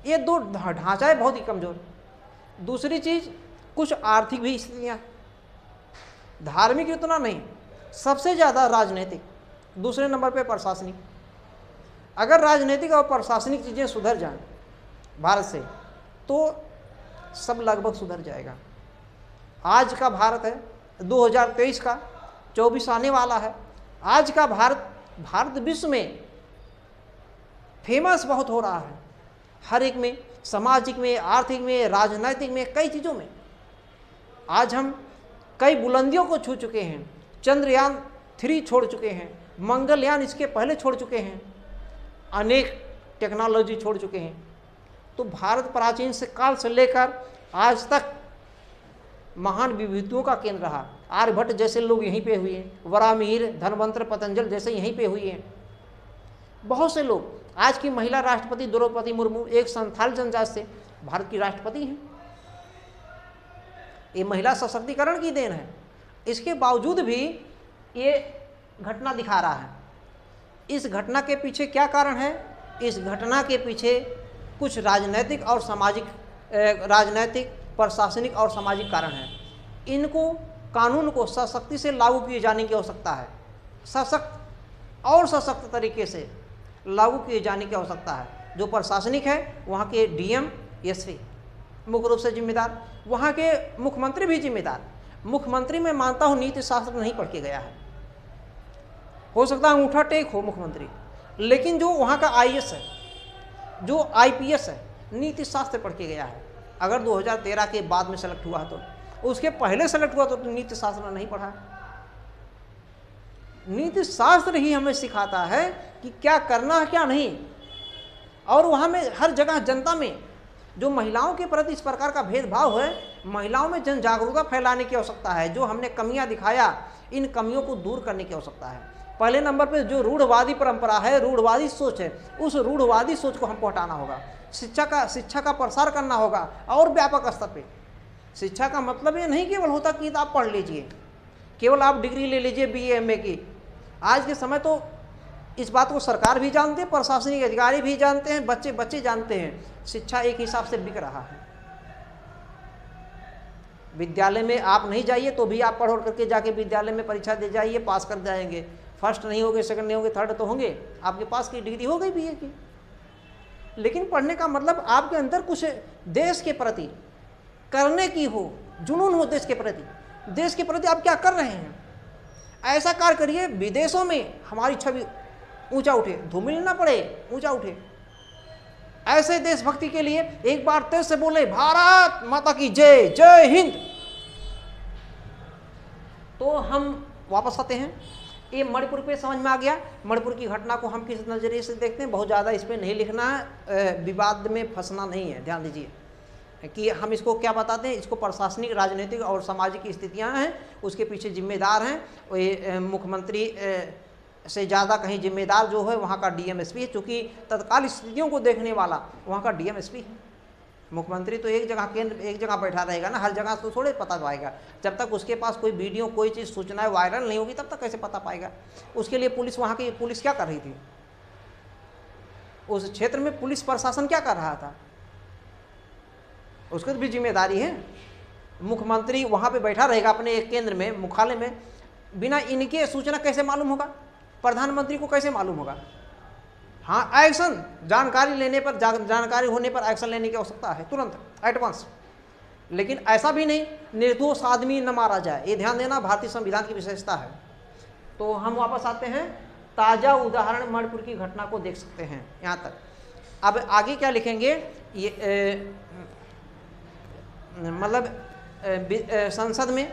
ये दो ढांचा है बहुत ही कमजोर। दूसरी चीज कुछ आर्थिक भी स्थितियां, धार्मिक उतना नहीं, सबसे ज़्यादा राजनीतिक, दूसरे नंबर पे प्रशासनिक। अगर राजनीतिक और प्रशासनिक चीज़ें सुधर जाएं भारत से तो सब लगभग सुधर जाएगा। आज का भारत है 2023 का, 24 आने वाला है। आज का भारत विश्व में फेमस बहुत हो रहा है, हर एक में, सामाजिक में, आर्थिक में, राजनीतिक में, कई चीज़ों में। आज हम कई बुलंदियों को छू चुके हैं, चंद्रयान 3 छोड़ चुके हैं, मंगलयान इसके पहले छोड़ चुके हैं, अनेक टेक्नोलॉजी छोड़ चुके हैं। तो भारत प्राचीन से काल से लेकर आज तक महान विभूतियों का केंद्र रहा। आर्यभट्ट जैसे लोग यहीं पे हुए हैं, वरामिहिर, धनवंतर, पतंजल जैसे यहीं पे हुए हैं। बहुत से लोग, आज की महिला राष्ट्रपति द्रौपदी मुर्मू एक संथाल जनजाति से भारत की राष्ट्रपति हैं। ये महिला सशक्तिकरण की देन है। इसके बावजूद भी ये घटना दिखा रहा है। इस घटना के पीछे क्या कारण है? इस घटना के पीछे कुछ राजनीतिक और सामाजिक, राजनीतिक, प्रशासनिक और सामाजिक कारण हैं। इनको, कानून को सशक्ति से लागू किए जाने की आवश्यकता है, सशक्त तरीके से लागू किए जाने की आवश्यकता है। जो प्रशासनिक है वहाँ के डीएम, एसपी मुख्य रूप से जिम्मेदार, वहाँ के मुख्यमंत्री भी जिम्मेदार। मुख्यमंत्री मैं मानता हूँ नीति शास्त्र नहीं पढ़ के गया है, हो सकता है अंगूठा टेक हो मुख्यमंत्री, लेकिन जो वहाँ का आईएएस है, जो आईपीएस है, नीति शास्त्र पढ़ के गया है। अगर 2013 के बाद में सेलेक्ट हुआ तो, उसके पहले सेलेक्ट हुआ तो नीति शास्त्र नहीं पढ़ा। नीति शास्त्र ही हमें सिखाता है कि क्या करना है क्या नहीं। और वहाँ में हर जगह जनता में जो महिलाओं के प्रति इस प्रकार का भेदभाव है, महिलाओं में जन जागरूकता फैलाने की आवश्यकता है। जो हमने कमियां दिखाया, इन कमियों को दूर करने की आवश्यकता है। पहले नंबर पे जो रूढ़वादी परंपरा है, रूढ़वादी सोच है, उस रूढ़वादी सोच को हमको हटाना होगा। शिक्षा का प्रसार करना होगा और व्यापक स्तर पे। शिक्षा का मतलब ये नहीं केवल होता कि आप पढ़ लीजिए, केवल आप डिग्री ले लीजिए BA MA की। आज के समय तो इस बात को सरकार भी जानते हैं, प्रशासनिक अधिकारी भी जानते हैं, बच्चे जानते हैं, शिक्षा एक हिसाब से बिक रहा है। विद्यालय में आप नहीं जाइए तो भी आप पढ़ करके जाके विद्यालय में परीक्षा दे जाइए, पास कर जाएंगे। फर्स्ट नहीं होंगे, सेकंड नहीं होंगे, थर्ड तो होंगे, आपके पास की डिग्री हो गई BA की। लेकिन पढ़ने का मतलब आपके अंदर कुछ देश के प्रति करने की हो, जुनून हो देश के प्रति। देश के प्रति आप क्या कर रहे हैं, ऐसा कार्य करिए विदेशों में हमारी छवि ऊंचा उठे, धूमिल ना पड़े, ऊंचा उठे। ऐसे देशभक्ति के लिए एक बार तेज से बोले भारत माता की जय, जय हिंद। तो हम वापस आते हैं, ये मणिपुर पे समझ में आ गया। मणिपुर की घटना को हम किस नजरिए से देखते हैं, बहुत ज़्यादा इस पर नहीं लिखना है, विवाद में फंसना नहीं है। ध्यान दीजिए कि हम इसको क्या बताते हैं, इसको प्रशासनिक, राजनीतिक और सामाजिक स्थितियां हैं, उसके पीछे जिम्मेदार हैं। ये मुख्यमंत्री से ज़्यादा कहीं जिम्मेदार जो है वहाँ का DMSP है, चूँकि तत्काल स्थितियों को देखने वाला वहाँ का DMSP है। मुख्यमंत्री तो एक जगह बैठा रहेगा ना, हर जगह तो थोड़े पता पाएगा। जब तक उसके पास कोई वीडियो, कोई चीज़, सूचनाएं वायरल नहीं होगी तब तक कैसे पता पाएगा। उसके लिए पुलिस, वहाँ की पुलिस क्या कर रही थी, उस क्षेत्र में पुलिस प्रशासन क्या कर रहा था, उसकी भी जिम्मेदारी है। मुख्यमंत्री वहाँ पे बैठा रहेगा अपने एक केंद्र में, मुख्यालय में, बिना इनके सूचना कैसे मालूम होगा, प्रधानमंत्री को कैसे मालूम होगा। हाँ, एक्शन, जानकारी लेने पर, जानकारी होने पर एक्शन लेने की आवश्यकता है तुरंत, एडवांस। लेकिन ऐसा भी नहीं निर्दोष आदमी न मारा जाए, ये ध्यान देना भारतीय संविधान की विशेषता है। तो हम वापस आते हैं, ताज़ा उदाहरण मणिपुर की घटना को देख सकते हैं यहाँ तक। अब आगे क्या लिखेंगे, ये मतलब संसद में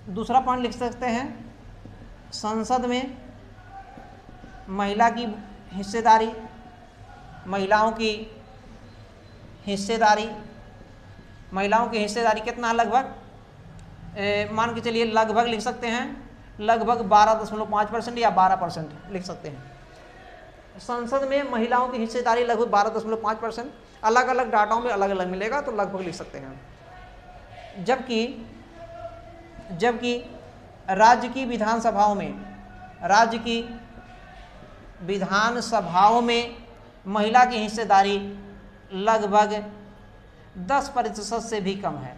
दूसरा पॉइंट लिख सकते हैं, संसद में महिला की हिस्सेदारी, महिलाओं की हिस्सेदारी कितना, लगभग मान के चलिए लगभग लिख सकते हैं, लगभग 12.5% या 12% लिख सकते हैं। संसद में महिलाओं की हिस्सेदारी लगभग 12.5%, अलग अलग डाटाओं में अलग अलग मिलेगा तो लगभग लिख सकते हैं। जबकि राज्य की विधानसभाओं में महिला की हिस्सेदारी लगभग 10% से भी कम है,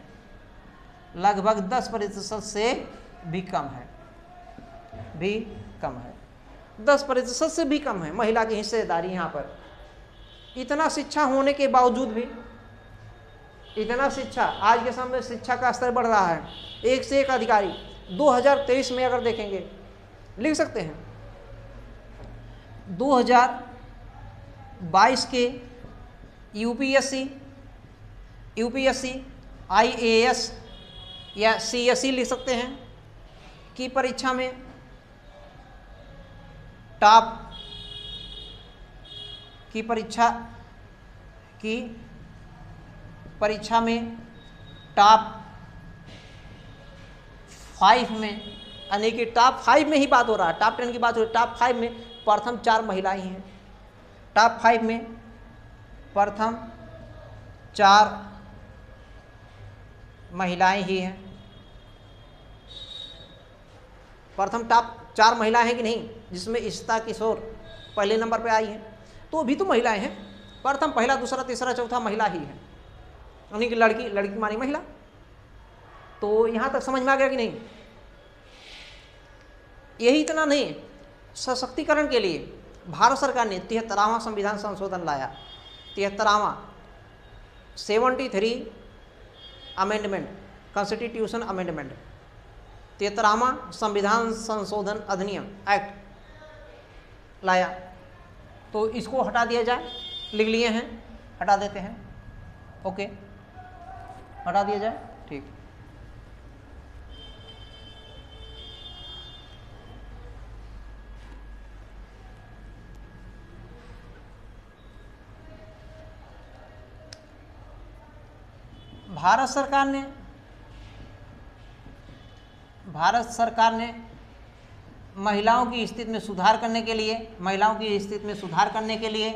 लगभग 10% से भी कम है, 10% से भी कम है महिला की हिस्सेदारी यहाँ पर। इतना शिक्षा होने के बावजूद भी, इतना शिक्षा, आज के समय शिक्षा का स्तर बढ़ रहा है, एक से एक अधिकारी। 2023 में अगर देखेंगे, लिख सकते हैं 2022 के यूपीएससी IAS या CSE लिख सकते हैं की परीक्षा में टॉप की परीक्षा में टॉप 5 में, यानी कि टॉप 5 में ही बात हो रहा है, टॉप 10 की बात हो रही है, टॉप 5 में प्रथम 4 महिलाएं हैं। टॉप 5 में प्रथम 4 महिलाएं ही हैं। प्रथम टॉप 4 महिलाएं हैं कि नहीं, जिसमें इशिता किशोर पहले नंबर पे आई हैं, तो भी तो महिलाएं हैं। प्रथम, पहला, दूसरा, तीसरा, चौथा महिला ही है, यानी कि लड़की मानी महिला। तो यहाँ तक समझ में आ गया कि नहीं। यही इतना नहीं, सशक्तिकरण के लिए भारत सरकार ने 73वां संविधान संशोधन लाया, 73वां 73 अमेंडमेंट, कॉन्स्टिट्यूशन अमेंडमेंट, 73वां संविधान संशोधन अधिनियम एक्ट लाया। तो इसको हटा दिया जाए, लिख लिए हैं, हटा देते हैं, ओके, हटा दिया जाए, ठीक। भारत सरकार ने महिलाओं की स्थिति में सुधार करने के लिए, महिलाओं की स्थिति में सुधार करने के लिए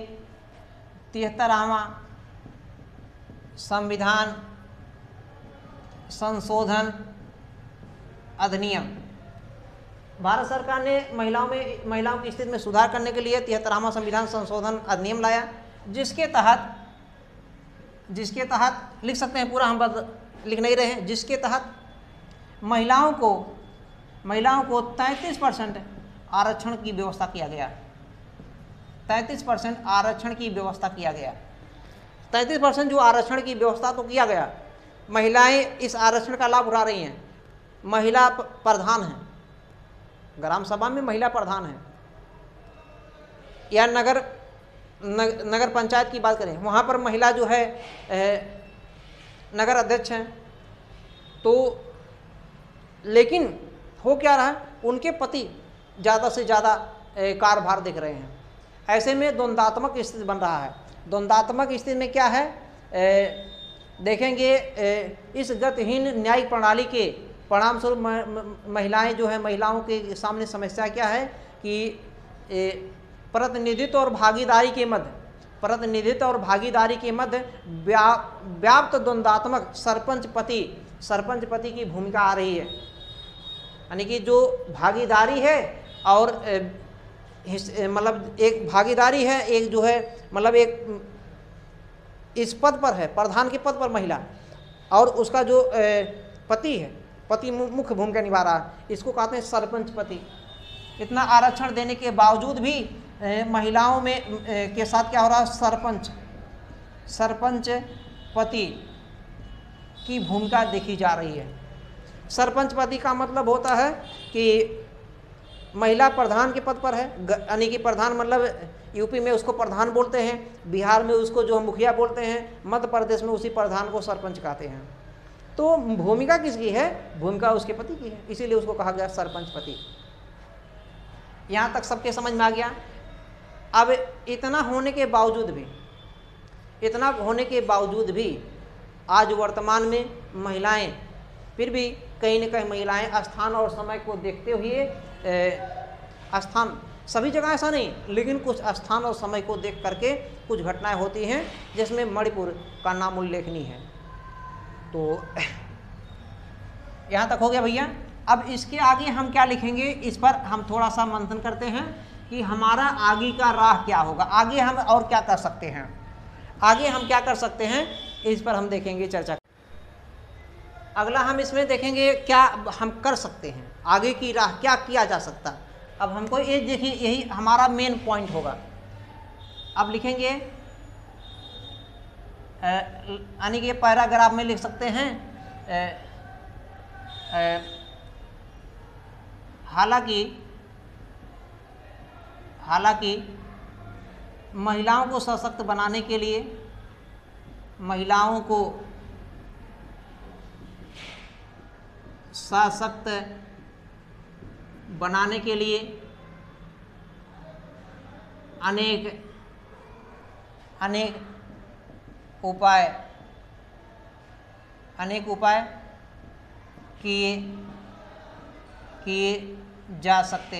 73वां संविधान संशोधन अधिनियम, भारत सरकार ने महिलाओं की स्थिति में सुधार करने के लिए 73वां संविधान संशोधन अधिनियम लाया, जिसके तहत लिख सकते हैं, पूरा हम लिख नहीं रहे हैं, जिसके तहत महिलाओं को 33% आरक्षण की व्यवस्था किया गया। 33% आरक्षण की व्यवस्था किया गया। 33% जो आरक्षण की व्यवस्था तो किया गया, महिलाएं इस आरक्षण का लाभ उठा रही हैं। महिला प्रधान है, ग्राम सभा में महिला प्रधान है, या नगर पंचायत की बात करें, वहाँ पर महिला जो है नगर अध्यक्ष हैं। तो लेकिन हो क्या रहा है, उनके पति ज़्यादा से ज़्यादा कार्यभार देख रहे हैं। ऐसे में द्वंद्वात्मक स्थिति बन रहा है। द्वंद्वात्मक स्थिति में क्या है, देखेंगे इस गतिहीन न्यायिक प्रणाली के परिणाम स्वरूप महिलाएं जो है, महिलाओं के सामने समस्या क्या है कि प्रतिनिधित्व और भागीदारी के मध्य व्याप्त द्वंद्वात्मक सरपंच पति की भूमिका आ रही है। यानी कि जो भागीदारी है और मतलब एक भागीदारी है, एक जो है मतलब एक इस पद पर है, प्रधान के पद पर महिला, और उसका जो पति है, पति मुख्य भूमिका निभा रहा है, इसको कहते हैं सरपंच पति। इतना आरक्षण देने के बावजूद भी महिलाओं में के साथ क्या हो रहा है, सरपंच पति की भूमिका देखी जा रही है। सरपंच पति का मतलब होता है कि महिला प्रधान के पद पर है, यानी कि प्रधान मतलब यूपी में उसको प्रधान बोलते हैं, बिहार में उसको जो मुखिया बोलते हैं, मध्य प्रदेश में उसी प्रधान को सरपंच कहते हैं। तो भूमिका किसकी है, भूमिका उसके पति की है, इसीलिए उसको कहा गया सरपंच पति। यहाँ तक सबके समझ में आ गया। अब इतना होने के बावजूद भी आज वर्तमान में महिलाएं, फिर भी कहीं न कहीं महिलाएं स्थान और समय को देखते हुए स्थान, सभी जगह ऐसा नहीं, लेकिन कुछ स्थान और समय को देख करके कुछ घटनाएं होती हैं, जिसमें मणिपुर का नाम उल्लेखनीय है। तो यहाँ तक हो गया भैया। अब इसके आगे हम क्या लिखेंगे, इस पर हम थोड़ा सा मंथन करते हैं कि हमारा आगे का राह क्या होगा, आगे हम और क्या कर सकते हैं, इस पर हम देखेंगे चर्चा। अगला हम इसमें देखेंगे क्या हम कर सकते हैं, आगे की राह क्या किया जा सकता। अब हमको ये देखिए, यही हमारा मेन पॉइंट होगा। अब लिखेंगे, यानी कि पैराग्राफ में लिख सकते हैं, हालांकि महिलाओं को सशक्त बनाने के लिए, महिलाओं को सशक्त बनाने के लिए अनेक उपाय किए जा सकते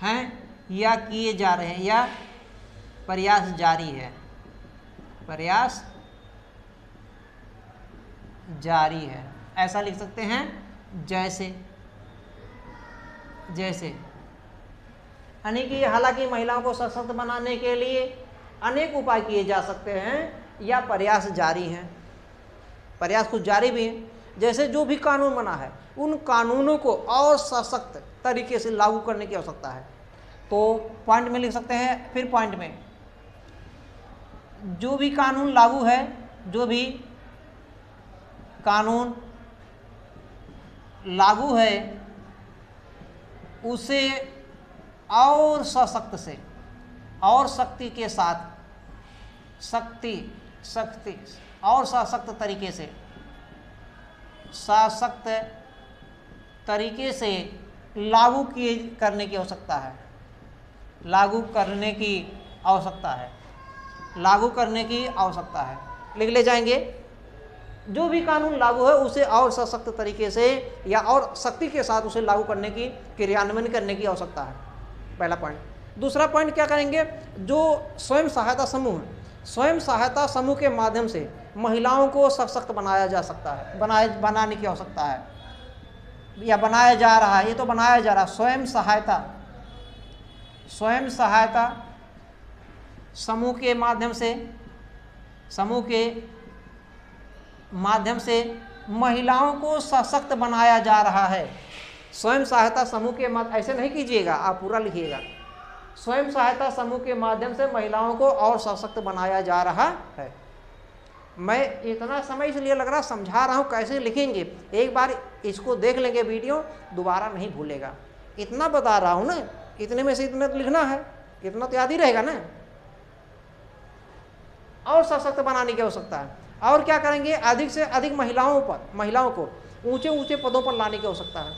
हैं या किए जा रहे हैं, या प्रयास जारी है, ऐसा लिख सकते हैं। जैसे यानी कि हालांकि महिलाओं को सशक्त बनाने के लिए अनेक उपाय किए जा सकते हैं या प्रयास जारी हैं, प्रयास कुछ जारी भी हैं। जैसे जो भी कानून बना है, उन कानूनों को और सशक्त तरीके से लागू करने की आवश्यकता है। तो पॉइंट में लिख सकते हैं, फिर पॉइंट में जो भी कानून लागू है, जो भी कानून लागू है, उसे और सशक्त से और सख्ती के साथ सख्ती और सशक्त तरीके से लागू करने की आवश्यकता है, लागू करने की आवश्यकता है। लिख ले जाएंगे, जो भी कानून लागू है उसे और सशक्त तरीके से या और शक्ति के साथ उसे लागू करने की, क्रियान्वयन करने की आवश्यकता है, पहला पॉइंट। दूसरा पॉइंट क्या करेंगे, जो स्वयं सहायता समूह है, स्वयं सहायता समूह के माध्यम से महिलाओं को सशक्त बनाया जा सकता है, बनाने की आवश्यकता है, या बनाया जा रहा है, ये तो बनाया जा रहा है। स्वयं सहायता समूह के माध्यम से महिलाओं को सशक्त बनाया जा रहा है। स्वयं सहायता समूह के माध्यम, ऐसे नहीं कीजिएगा, आप पूरा लिखिएगा। स्वयं सहायता समूह के माध्यम से महिलाओं को और सशक्त बनाया जा रहा है। मैं इतना समय इसलिए लग रहा समझा रहा हूँ कैसे लिखेंगे, एक बार इसको देख लेंगे वीडियो, दोबारा नहीं भूलेगा। इतना बता रहा हूँ ना, इतने में से इतना तो लिखना है, इतना तो याद ही रहेगा ना। और सशक्त बनाने की आवश्यकता है। और क्या करेंगे, अधिक से अधिक महिलाओं को ऊंचे ऊंचे पदों पर लाने की आवश्यकता है।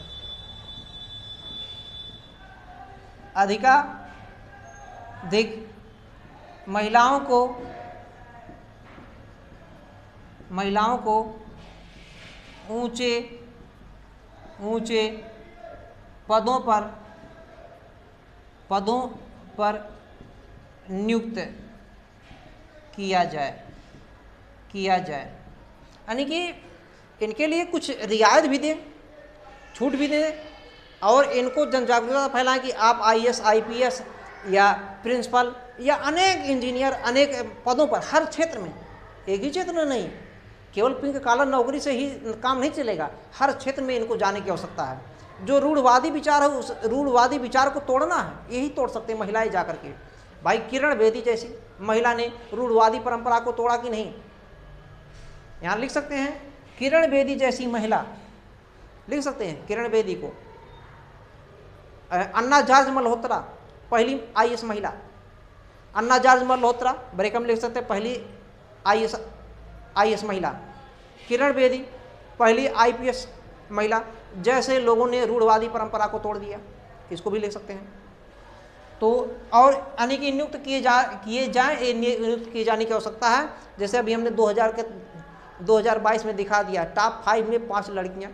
अधिक महिलाओं को ऊंचे पदों पर नियुक्त किया जाए, यानी कि इनके लिए कुछ रियायत भी दें, छूट भी दें, और इनको जन जागरूकता फैलाएं कि आप IAS IPS या प्रिंसिपल या अनेक इंजीनियर, अनेक पदों पर, हर क्षेत्र में, एक ही क्षेत्र में नहीं, केवल पिंक कॉलर नौकरी से ही काम नहीं चलेगा, हर क्षेत्र में इनको जाने की आवश्यकता है। जो रूढ़वादी विचार है, उस रूढ़वादी विचार को तोड़ना है, यही तोड़ सकते हैं महिलाएं जाकर के। भाई किरण बेदी जैसी महिला ने रूढ़वादी परंपरा को तोड़ा कि नहीं, यहाँ लिख सकते हैं किरण बेदी जैसी महिला, लिख सकते हैं किरण बेदी को। अन्ना जॉर्ज मल्होत्रा पहली IAS महिला, अन्ना जॉर्ज मल्होत्रा ब्रेक में लिख सकते हैं पहली IAS महिला, किरण बेदी पहली IPS महिला। जैसे लोगों ने रूढ़वादी परंपरा को तोड़ दिया, इसको भी लिख सकते हैं। तो और अनेक नियुक्त किए जाने की आवश्यकता है। जैसे अभी हमने 2022 में दिखा दिया, टॉप 5 में 5 लड़कियां,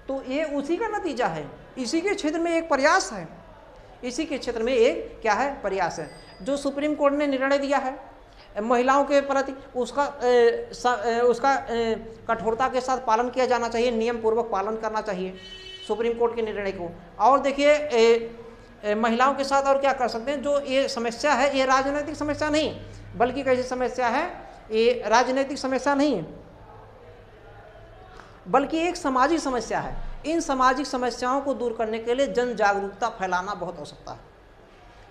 तो ये उसी का नतीजा है, इसी के क्षेत्र में एक प्रयास है, इसी के क्षेत्र में एक क्या है, प्रयास है। जो सुप्रीम कोर्ट ने निर्णय दिया है महिलाओं के प्रति, उसका कठोरता के साथ पालन किया जाना चाहिए, नियम पूर्वक पालन करना चाहिए सुप्रीम कोर्ट के निर्णय को। और देखिए महिलाओं के साथ और क्या कर सकते हैं, जो ये समस्या है, ये राजनीतिक समस्या नहीं, बल्कि कैसी समस्या है, ये राजनीतिक समस्या नहीं है, बल्कि एक सामाजिक समस्या है। इन सामाजिक समस्याओं को दूर करने के लिए जन जागरूकता फैलाना बहुत आवश्यकता है।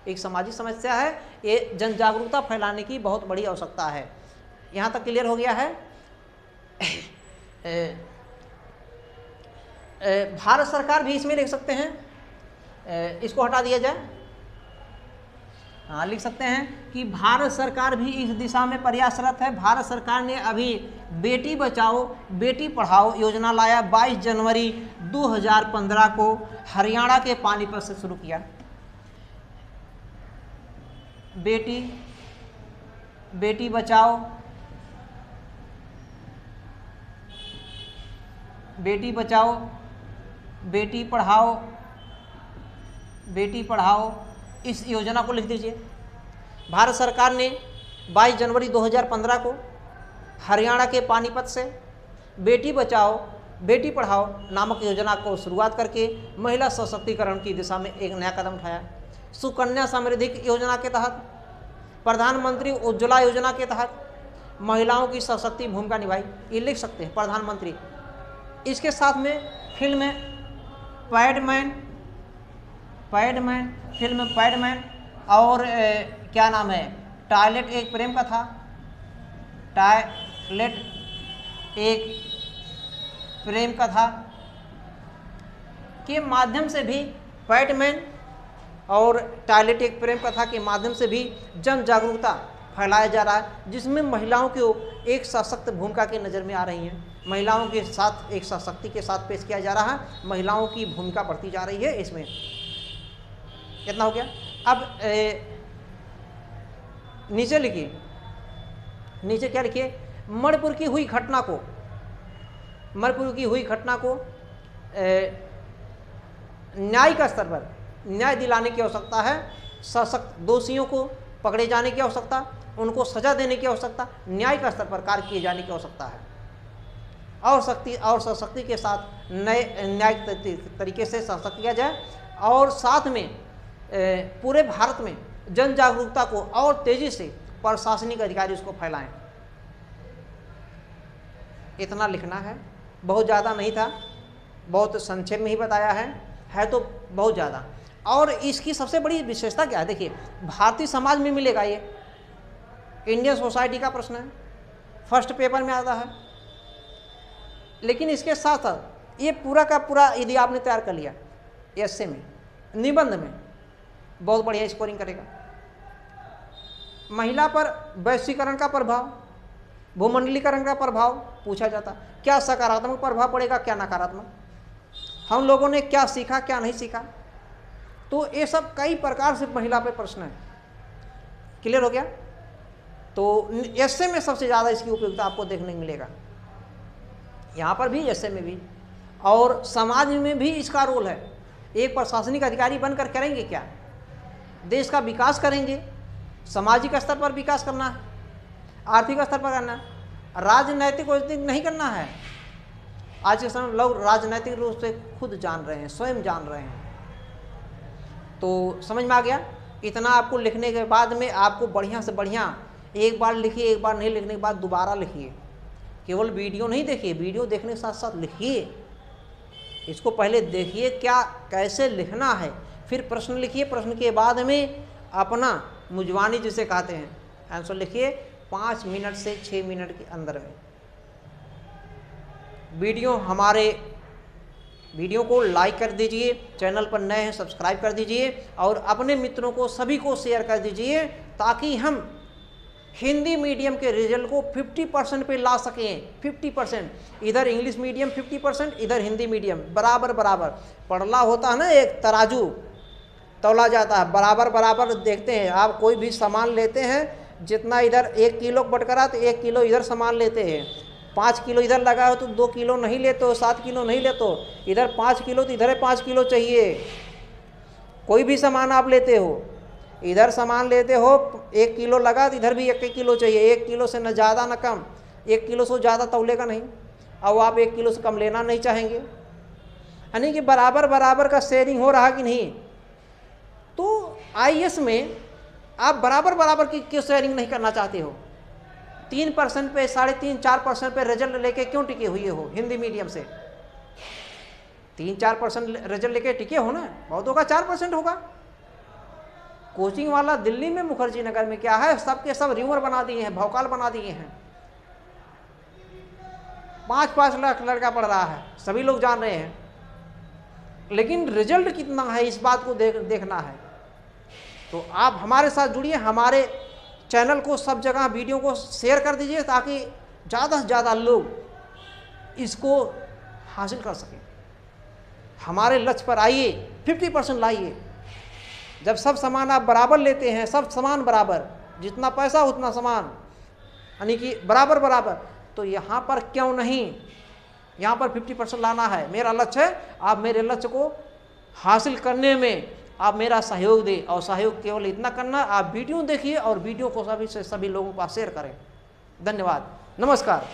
एक सामाजिक समस्या है, ये जन जागरूकता फैलाने की बहुत बड़ी आवश्यकता है। यहाँ तक क्लियर हो गया है। भारत सरकार भी इसमें लिख सकते हैं, इसको हटा दिया जाए, हाँ लिख सकते हैं कि भारत सरकार भी इस दिशा में प्रयासरत है। भारत सरकार ने अभी बेटी बचाओ बेटी पढ़ाओ योजना लाया, 22 जनवरी 2015 को हरियाणा के पानीपत से शुरू किया। बेटी बचाओ बेटी पढ़ाओ इस योजना को लिख दीजिए। भारत सरकार ने 22 जनवरी 2015 को हरियाणा के पानीपत से बेटी बचाओ बेटी पढ़ाओ नामक योजना को शुरुआत करके महिला सशक्तिकरण की दिशा में एक नया कदम उठाया। सुकन्या समृद्धि योजना के तहत, प्रधानमंत्री उज्ज्वला योजना के तहत महिलाओं की सशक्ति भूमिका निभाई, ये लिख सकते हैं प्रधानमंत्री। इसके साथ में फिल्म पैडमैन और क्या नाम है, टॉयलेट एक प्रेम कथा के माध्यम से भी, पैडमैन और टॉयलेट एक प्रेम कथा के माध्यम से भी जन जागरूकता फैलाया जा रहा है, जिसमें महिलाओं को एक सशक्त भूमिका की नज़र में आ रही है। महिलाओं के साथ एक सशक्ति के साथ पेश किया जा रहा है, महिलाओं की भूमिका बढ़ती जा रही है। इसमें कितना हो गया। अब नीचे लिखिए, नीचे क्या लिखिए, मणिपुर की हुई घटना को मणिपुर की हुई घटना को न्यायिक स्तर पर न्याय दिलाने की आवश्यकता है, सशक्त दोषियों को पकड़े जाने की आवश्यकता, उनको सजा देने की आवश्यकता, न्यायिक स्तर पर कार्य किए जाने की आवश्यकता है और सशक्ति के साथ नए न्यायिक तरीके से सशक्त किया जाए और साथ में पूरे भारत में जन जागरूकता को और तेजी से प्रशासनिक अधिकारी उसको फैलाएं। इतना लिखना है, बहुत ज़्यादा नहीं था, बहुत संक्षेप में ही बताया है तो बहुत ज़्यादा। और इसकी सबसे बड़ी विशेषता क्या है, देखिए भारतीय समाज में मिलेगा, ये इंडियन सोसाइटी का प्रश्न है, फर्स्ट पेपर में आता है, लेकिन इसके साथ साथ ये पूरा का पूरा यदि आपने तैयार कर लिया एस्से में, निबंध में, बहुत बढ़िया स्कोरिंग करेगा। महिला पर वैश्वीकरण का प्रभाव, भूमंडलीकरण का प्रभाव पूछा जाता, क्या सकारात्मक प्रभाव पड़ेगा, क्या नकारात्मक, हम लोगों ने क्या सीखा क्या नहीं सीखा, तो ये सब कई प्रकार से महिला पे प्रश्न है। क्लियर हो गया? तो एस्से में सबसे ज़्यादा इसकी उपयोगिता आपको देखने को मिलेगा, यहाँ पर भी एस्से में भी, और समाज में भी इसका रोल है। एक प्रशासनिक अधिकारी बनकर करेंगे क्या, देश का विकास करेंगे, सामाजिक स्तर पर विकास करना है, आर्थिक स्तर पर करना है, राजनैतिक नहीं करना है। आज के समय लोग राजनैतिक रूप से खुद जान रहे हैं, स्वयं जान रहे हैं। तो समझ में आ गया? इतना आपको लिखने के बाद में आपको बढ़िया से बढ़िया एक बार लिखिए, एक बार नहीं लिखने के बाद दोबारा लिखिए, केवल वीडियो नहीं देखिए, वीडियो देखने के साथ साथ लिखिए, इसको पहले देखिए क्या कैसे लिखना है, फिर प्रश्न लिखिए, प्रश्न के बाद में अपना मुजवानी जिसे कहते हैं आंसर लिखिए 5 मिनट से 6 मिनट के अंदर में। वीडियो को लाइक कर दीजिए, चैनल पर नए हैं सब्सक्राइब कर दीजिए और अपने मित्रों को सभी को शेयर कर दीजिए, ताकि हम हिंदी मीडियम के रिजल्ट को 50% पे ला सकें। 50%, इधर इंग्लिश मीडियम 50%, इधर हिंदी मीडियम, बराबर बराबर पढ़ला होता है ना, एक तराजू तौला जाता है, बराबर बराबर देखते हैं। आप कोई भी सामान लेते हैं, जितना इधर 1 किलो बटकरा तो 1 किलो इधर सामान लेते हैं, 5 किलो इधर लगा हो तो 2 किलो नहीं लेते हो, 7 किलो नहीं लेते हो, इधर 5 किलो तो इधर 5 किलो चाहिए। कोई भी सामान आप लेते हो, इधर सामान लेते हो 1 किलो लगा तो इधर भी 1 किलो चाहिए, 1 किलो से न ज़्यादा न कम, 1 किलो से ज़्यादा तौलेगा नहीं, और आप 1 किलो से कम लेना नहीं चाहेंगे, यानी कि बराबर बराबर का शेयरिंग हो रहा कि नहीं। तो आईएएस में आप बराबर बराबर की क्यों शेयरिंग नहीं करना चाहते हो? 3% पे 3.5 4% पे रिजल्ट लेके क्यों टिके हुए हो हिंदी मीडियम से? 3-4% रिजल्ट लेके टिके हो ना, बहुत होगा 4% होगा। कोचिंग वाला दिल्ली में मुखर्जी नगर में क्या है, सबके सब रिवर बना दिए हैं, भौकाल बना दिए हैं। 5-5 लाख लड़का पढ़ रहा है, सभी लोग जान रहे हैं, लेकिन रिजल्ट कितना है इस बात को देखना है। तो आप हमारे साथ जुड़िए, हमारे चैनल को सब जगह वीडियो को शेयर कर दीजिए, ताकि ज़्यादा से ज़्यादा लोग इसको हासिल कर सकें। हमारे लक्ष्य पर आइए, 50% लाइए। जब सब सामान आप बराबर लेते हैं, सब सामान बराबर, जितना पैसा उतना सामान, यानी कि बराबर बराबर, तो यहाँ पर क्यों नहीं, यहाँ पर 50% लाना है। मेरा लक्ष्य है, आप मेरे लक्ष्य को हासिल करने में आप मेरा सहयोग दें, और सहयोग केवल इतना करना, आप वीडियो देखिए और वीडियो को सभी लोगों को शेयर करें। धन्यवाद, नमस्कार।